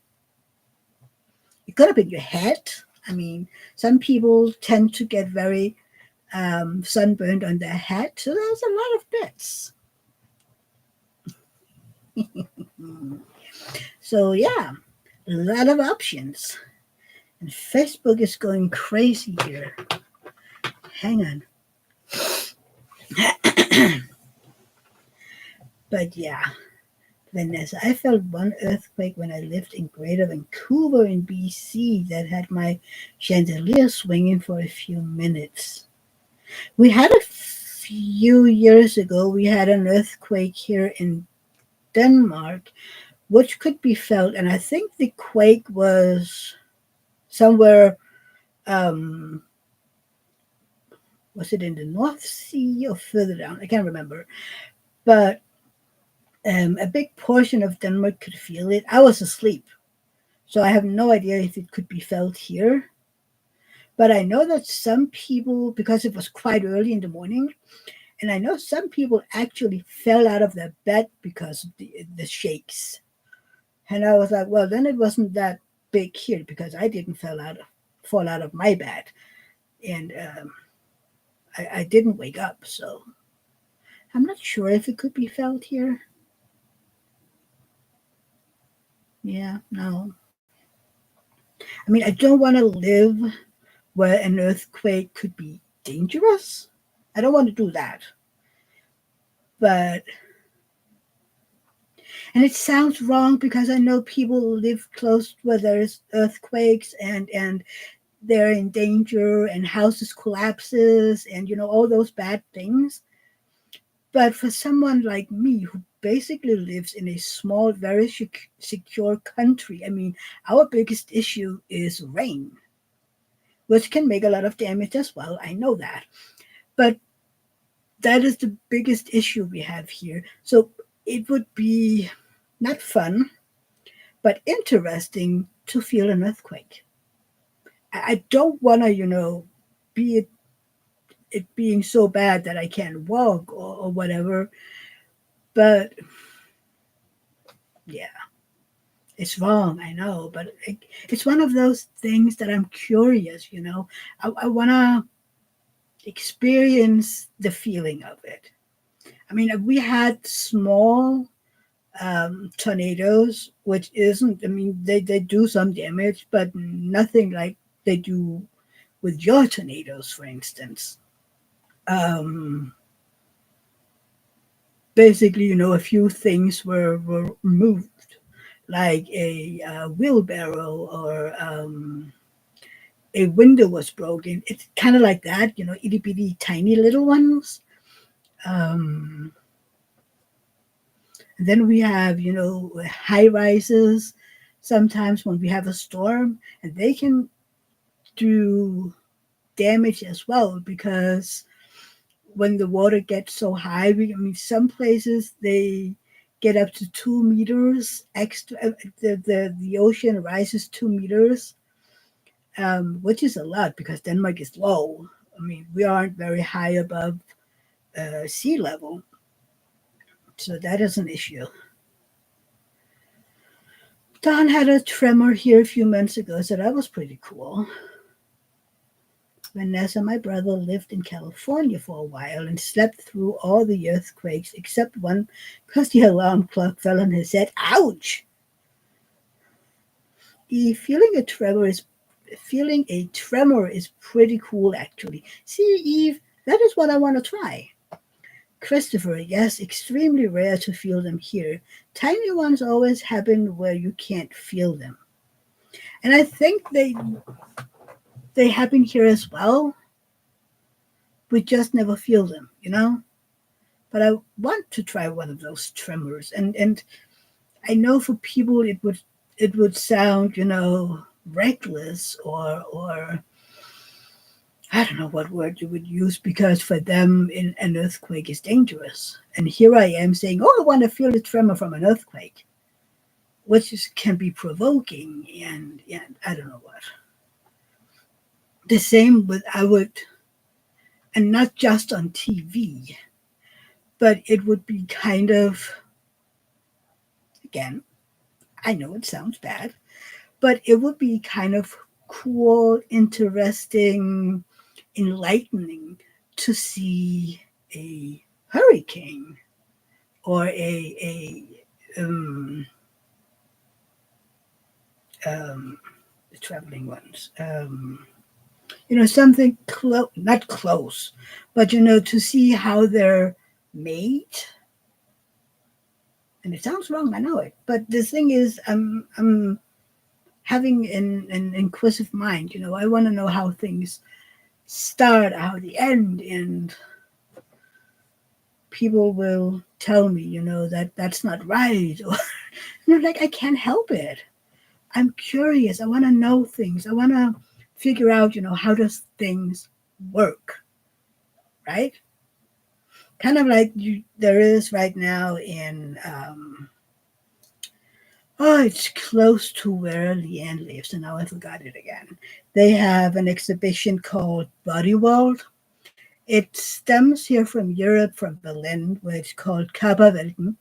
It could have been your head. I mean, some people tend to get very sunburned on their head, so there's a lot of bits. So yeah, a lot of options. And Facebook is going crazy here. Hang on. But yeah, Vanessa, I felt one earthquake when I lived in Greater Vancouver in BC that had my chandelier swinging for a few minutes. We had a few years ago, we had an earthquake here in Denmark, which could be felt, and I think the quake was somewhere, um, was it in the North Sea or further down? I can't remember. But a big portion of Denmark could feel it. I was asleep, so I have no idea if it could be felt here. But I know that some people, because it was quite early in the morning, and I know some people actually fell out of their bed because of the shakes. And I was like, well, then it wasn't that big here because I didn't fall out of my bed, and I didn't wake up. So I'm not sure if it could be felt here. Yeah, no. I mean, I don't want to live where an earthquake could be dangerous. I don't want to do that. But, and it sounds wrong because I know people live close where there's earthquakes and they're in danger and houses collapses and all those bad things. But for someone like me who basically lives in a small, very secure country, I mean, our biggest issue is rain, which can make a lot of damage as well. I know that. But that is the biggest issue we have here. So it would be not fun, but interesting to feel an earthquake. I don't want to, be it being so bad that I can't walk or whatever. But yeah, it's wrong, I know. But it's one of those things that I'm curious, I want to experience the feeling of it. I mean, we had small tornadoes, which isn't, I mean, they do some damage, but nothing like they do with your tornadoes, for instance. Um, Basically, a few things were moved, like a wheelbarrow or a window was broken. It's kind of like that, itty bitty tiny little ones. Um, And then we have, high rises sometimes when we have a storm, and they can do damage as well because when the water gets so high, I mean, some places they get up to 2 meters extra. The ocean rises 2 meters, which is a lot because Denmark is low. I mean, we aren't very high above sea level, so that is an issue. Don had a tremor here a few months ago, so that was pretty cool. Vanessa, my brother, lived in California for a while and slept through all the earthquakes except one because the alarm clock fell on his head. Ouch! E, feeling a tremor is pretty cool actually. See, Eve, that is what I want to try. Christopher, yes, extremely rare to feel them here. Tiny ones always happen where you can't feel them. And I think they happen here as well. We just never feel them. But I want to try one of those tremors. And I know for people it would sound, reckless or I don't know what word you would use because for them an earthquake is dangerous. And here I am saying, oh, I want to feel the tremor from an earthquake, which can be provoking and I don't know what. The same with I would, and not just on TV, but it would be kind of, again, I know it sounds bad, but it would be kind of cool, interesting, enlightening to see a hurricane or um, the traveling ones. Something close, not close, but to see how they're made. And it sounds wrong, I know it. But the thing is, I'm having an inquisitive mind. I want to know how things start, how they end, and people will tell me, that that's not right, or like I can't help it. I'm curious. I want to know things. I want to figure out, how does things work, right? Kind of like there is right now in it's close to where Leanne lives, and now I forgot it again. They have an exhibition called Body World. It stems here from Europe, from Berlin, where it's called Körperwelten,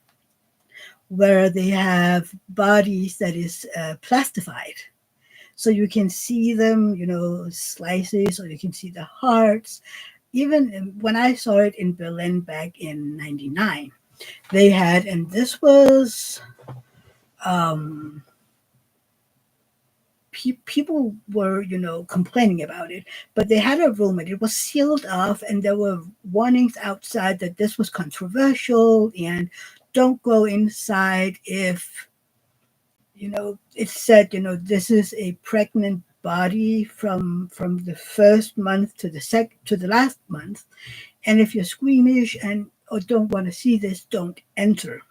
where they have bodies that is plastified. So you can see them, slices, or you can see the hearts. Even when I saw it in Berlin back in '99, they had, and this was um, people were, complaining about it, but they had a room and it was sealed off, and there were warnings outside that this was controversial and don't go inside if, it said, this is a pregnant body from the first month to the last month, and if you're squeamish and or don't want to see this, don't enter.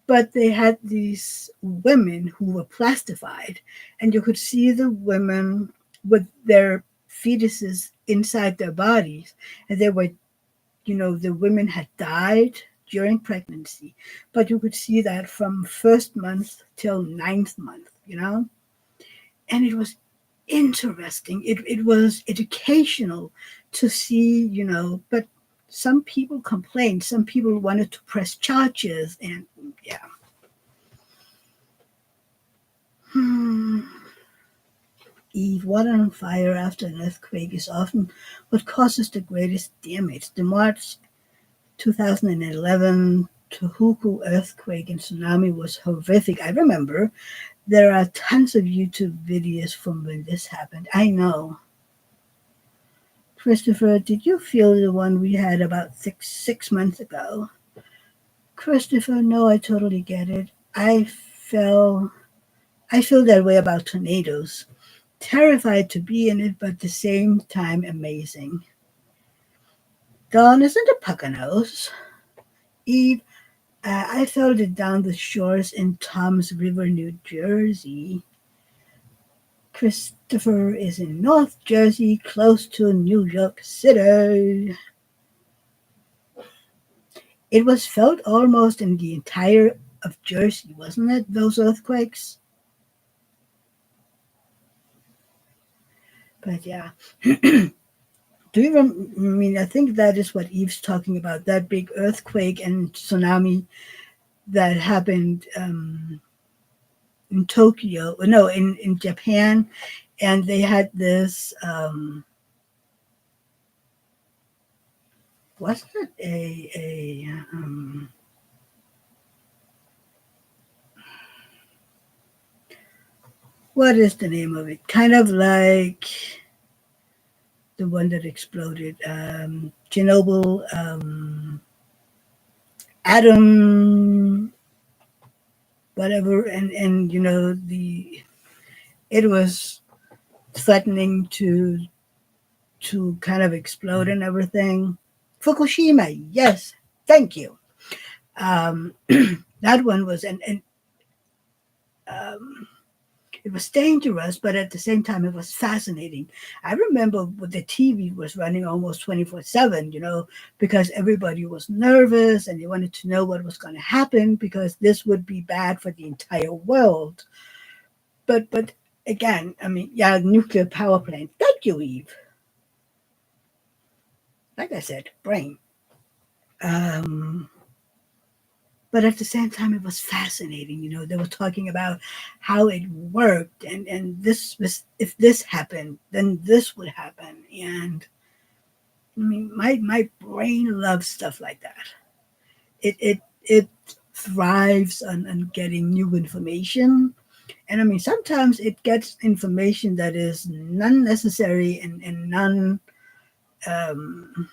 But they had these women who were plastified, and you could see the women with their fetuses inside their bodies, and they were, the women had died during pregnancy, but you could see that from first month till ninth month, and it was interesting. It was educational to see, but some people complained, some people wanted to press charges, and yeah. Hmm. Eve, water on fire after an earthquake is often what causes the greatest damage. The March 2011 Tohoku earthquake and tsunami was horrific. I remember there are tons of YouTube videos from when this happened. I know. Christopher, did you feel the one we had about six months ago? Christopher, no, I totally get it. I feel that way about tornadoes. Terrified to be in it, but at the same time amazing. Dawn isn't a Poconos. Eve, I felt it down the shores in Tom's River, New Jersey. Christopher is in North Jersey, close to New York City. It was felt almost in the entire of Jersey, wasn't it? Those earthquakes. But yeah, do you? I mean, I think that is what Eve's talking about. That big earthquake and tsunami that happened in Tokyo. No, in Japan, and they had this. Wasn't it what is the name of it? Kind of like the one that exploded, Chernobyl, atom, whatever, and the it was threatening to kind of explode and everything. Fukushima, yes, thank you. That one was and um, it was dangerous, but at the same time, it was fascinating. I remember the TV was running almost 24/7, because everybody was nervous and they wanted to know what was going to happen because this would be bad for the entire world. But again, I mean, yeah, nuclear power plant. Thank you, Eve. Like I said, brain. Um, but at the same time, it was fascinating. They were talking about how it worked, and this was, if this happened, then this would happen. And I mean, my brain loves stuff like that. It thrives on getting new information. And I mean, sometimes it gets information that is non necessary and non um,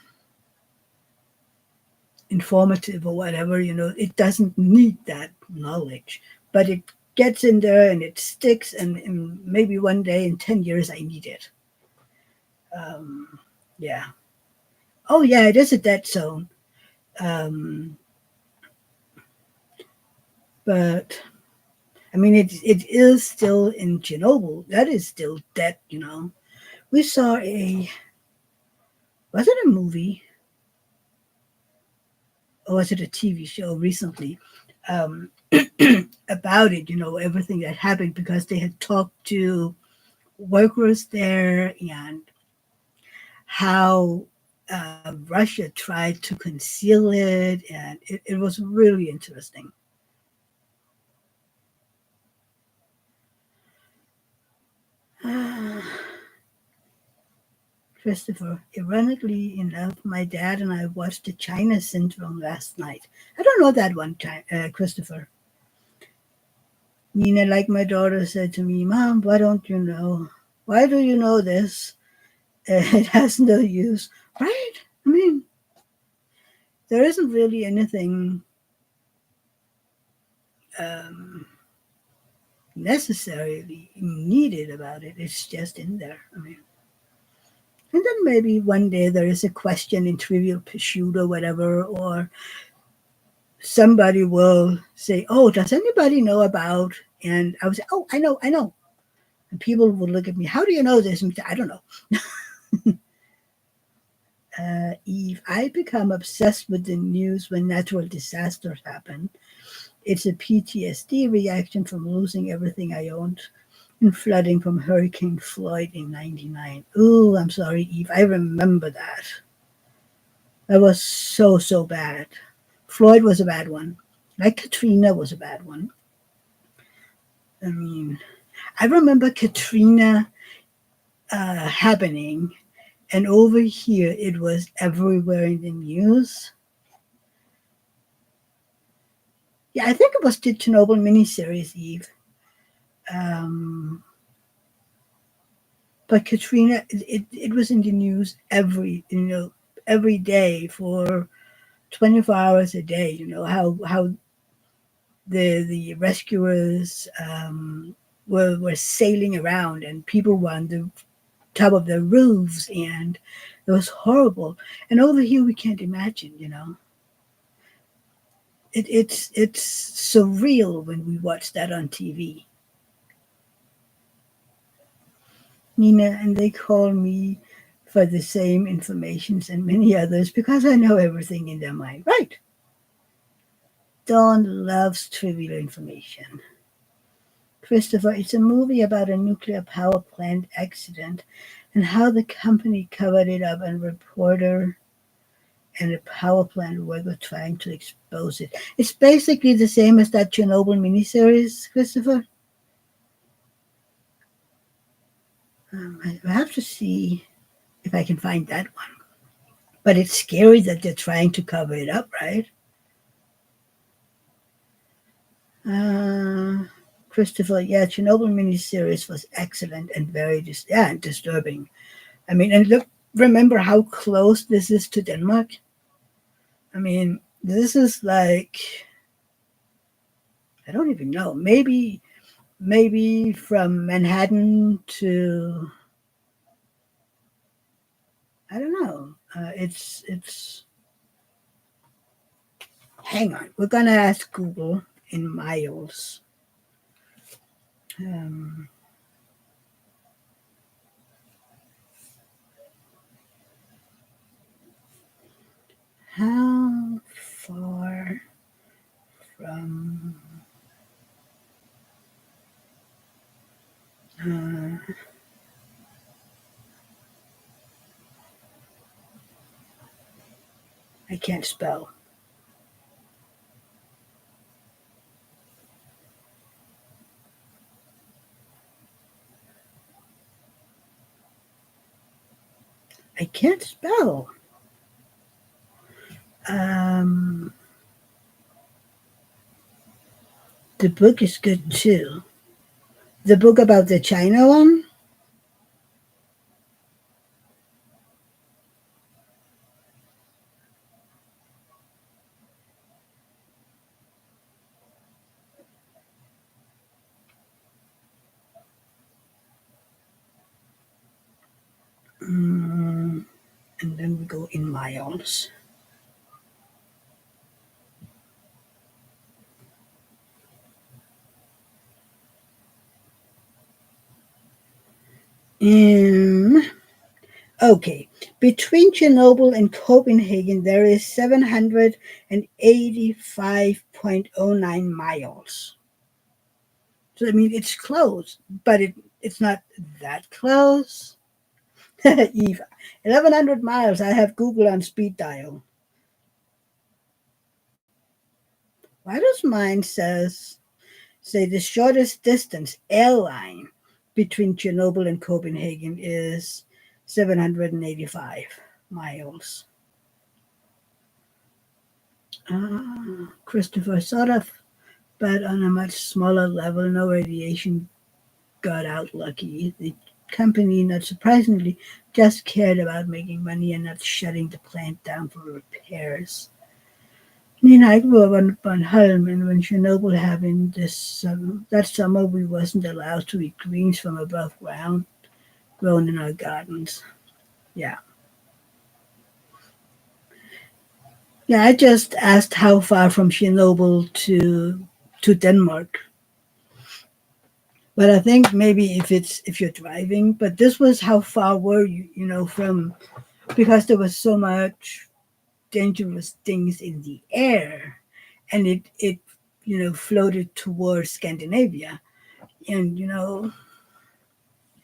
informative or whatever. It doesn't need that knowledge, but it gets in there and it sticks. And maybe one day in 10 years, I need it. Yeah. Oh, yeah, it is a dead zone. Um, but I mean, it is still in Chernobyl. That is still dead. We saw was it a movie or was it a TV show recently um, about it? Everything that happened because they had talked to workers there and how Russia tried to conceal it, and it was really interesting. Christopher, ironically enough, my dad and I watched the China Syndrome last night. I don't know that one, Christopher. Nina, like my daughter, said to me, Mom, why don't you know? Why do you know this? It has no use. Right? I mean, there isn't really anything um, necessarily needed about it. It's just in there. I mean, and then maybe one day there is a question in Trivial Pursuit or whatever, or somebody will say, "Oh, does anybody know about?" And I would say, "Oh, I know." And people will look at me, "How do you know this?" And I don't know. Eve, I become obsessed with the news when natural disasters happen. It's a PTSD reaction from losing everything I owned and flooding from Hurricane Floyd in '99. Ooh, I'm sorry, Eve. I remember that. That was so, so bad. Floyd was a bad one. Like Katrina was a bad one. I mean, I remember Katrina happening, and over here it was everywhere in the news. Yeah, I think it was the Chernobyl miniseries, Eve. Um, but Katrina, it was in the news every day for 24 hours a day. How the rescuers were sailing around and people were on the top of the roofs, and it was horrible. And over here, we can't imagine. It's surreal when we watch that on TV. Nina, and they call me for the same informations and many others because I know everything in their mind. Right. Dawn loves trivial information. Christopher, it's a movie about a nuclear power plant accident and how the company covered it up, and reporter and a power plant worker trying to expose it. It's basically the same as that Chernobyl miniseries, Christopher. I have to see if I can find that one. But it's scary that they're trying to cover it up, right? Uh, Christopher, yeah, Chernobyl miniseries was excellent and very and disturbing. I mean, and look, remember how close this is to Denmark? I mean, this is like, I don't even know, maybe from Manhattan to, I don't know. It's. Hang on, we're gonna ask Google in miles. Um, how far from I can't spell. I can't spell. Um, the book is good too. The book about the China one? Mm, and then we go in miles. Um, okay, between Chernobyl and Copenhagen, there is 785.09 miles. So, I mean, it's close, but it's not that close. Eve, 1,100 miles. I have Google on speed dial. Why does mine say the shortest distance airline between Chernobyl and Copenhagen is 785 miles? Christopher, sort of, but on a much smaller level. No radiation got out lucky. The company, not surprisingly, just cared about making money and not shutting the plant down for repairs. Nina, I grew up on Bornholm, and when Chernobyl happened that summer, we wasn't allowed to eat greens from above ground grown in our gardens. Yeah. Yeah, I just asked how far from Chernobyl to Denmark. But I think maybe if you're driving, but this was how far were you, from, because there was so much dangerous things in the air, and it floated towards Scandinavia, and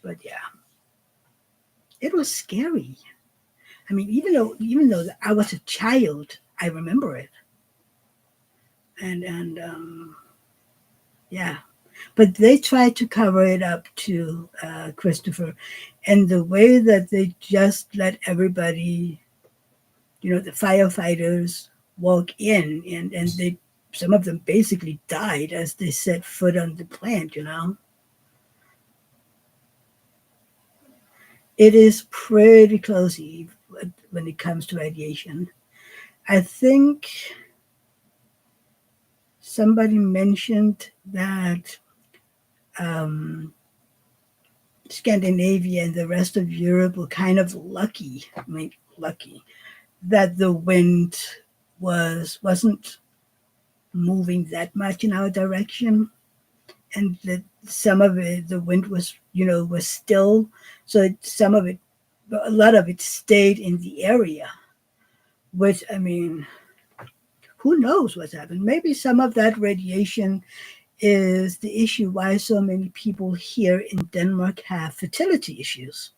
but yeah, it was scary. I mean, even though I was a child, I remember it, and yeah, but they tried to cover it up to Christopher, and the way that they just let everybody, the firefighters walk in, and they some of them basically died as they set foot on the plant. It is pretty close, Eve, when it comes to radiation. I think somebody mentioned that um, Scandinavia and the rest of Europe were kind of lucky. I mean, lucky that the wind wasn't moving that much in our direction, and that some of it, the wind was still, so some of it, a lot of it stayed in the area. Which, I mean, who knows what's happened? Maybe some of that radiation is the issue why so many people here in Denmark have fertility issues.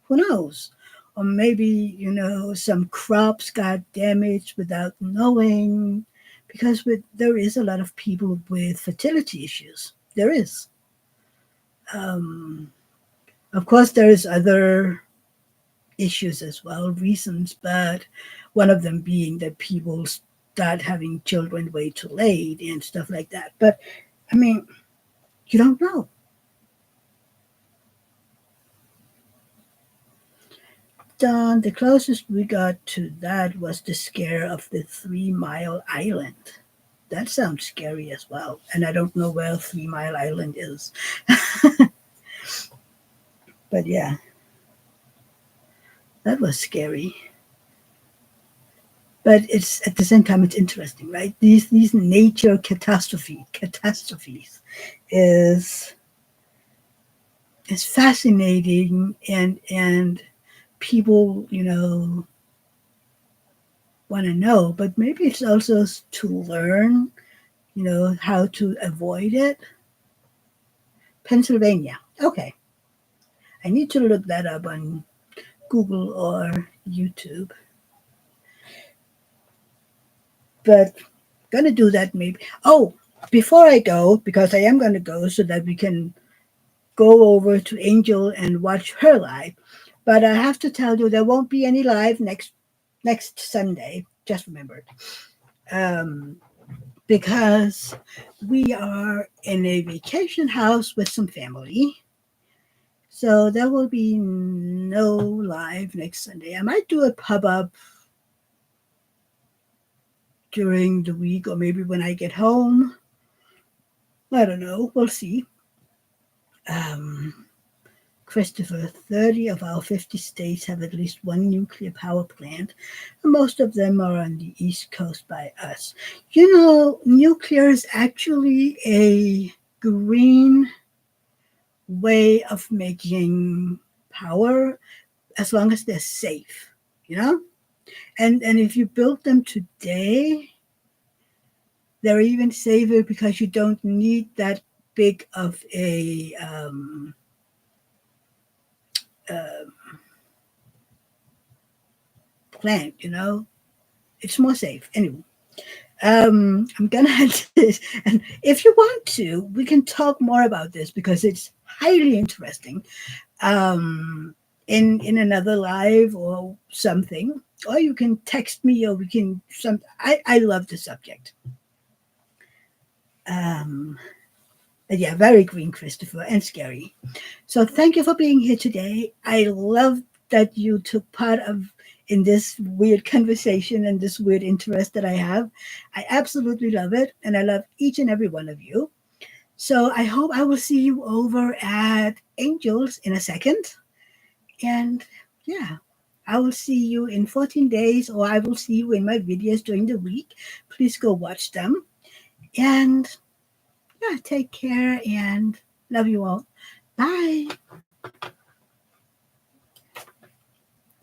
Who knows? Or maybe, some crops got damaged without knowing, because there is a lot of people with fertility issues. There is. Um, of course, there is other issues as well, reasons, but one of them being that people start having children way too late and stuff like that. But I mean, you don't know. Don, the closest we got to that was the scare of the 3 Mile Island. That sounds scary as well. And I don't know where 3 Mile Island is. But yeah, that was scary. But it's at the same time it's interesting, right? These nature catastrophes is is fascinating, and people want to know, but maybe it's also to learn how to avoid it. Pennsylvania. Okay. I need to look that up on Google or YouTube. but gonna do that maybe. Oh, before I go, because I am gonna go so that we can go over to Angel and watch her live. But I have to tell you, there won't be any live next Sunday. Just remember it, because we are in a vacation house with some family. So there will be no live next Sunday. I might do a pub up during the week or maybe when I get home. I don't know. We'll see. Um, Christopher, 30 of our 50 states have at least one nuclear power plant, and most of them are on the East Coast by us. You know, nuclear is actually a green way of making power as long as they're safe, you know? And if you build them today, they're even safer because you don't need that big of a uh, plant, you know? It's more safe. Anyway, I'm gonna end this, and if you want to, we can talk more about this because it's highly interesting. In another live or something, or you can text me, or we can some. I love the subject. Um, but yeah, very green, Christopher, and scary. So thank you for being here today. I love that you took part of in this weird conversation and this weird interest that I have. I absolutely love it, and I love each and every one of you. So I hope I will see you over at Angels in a second. And yeah, I will see you in 14 days, or I will see you in my videos during the week. Please go watch them. And yeah, take care and love you all. Bye.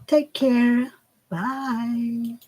Take care. Bye.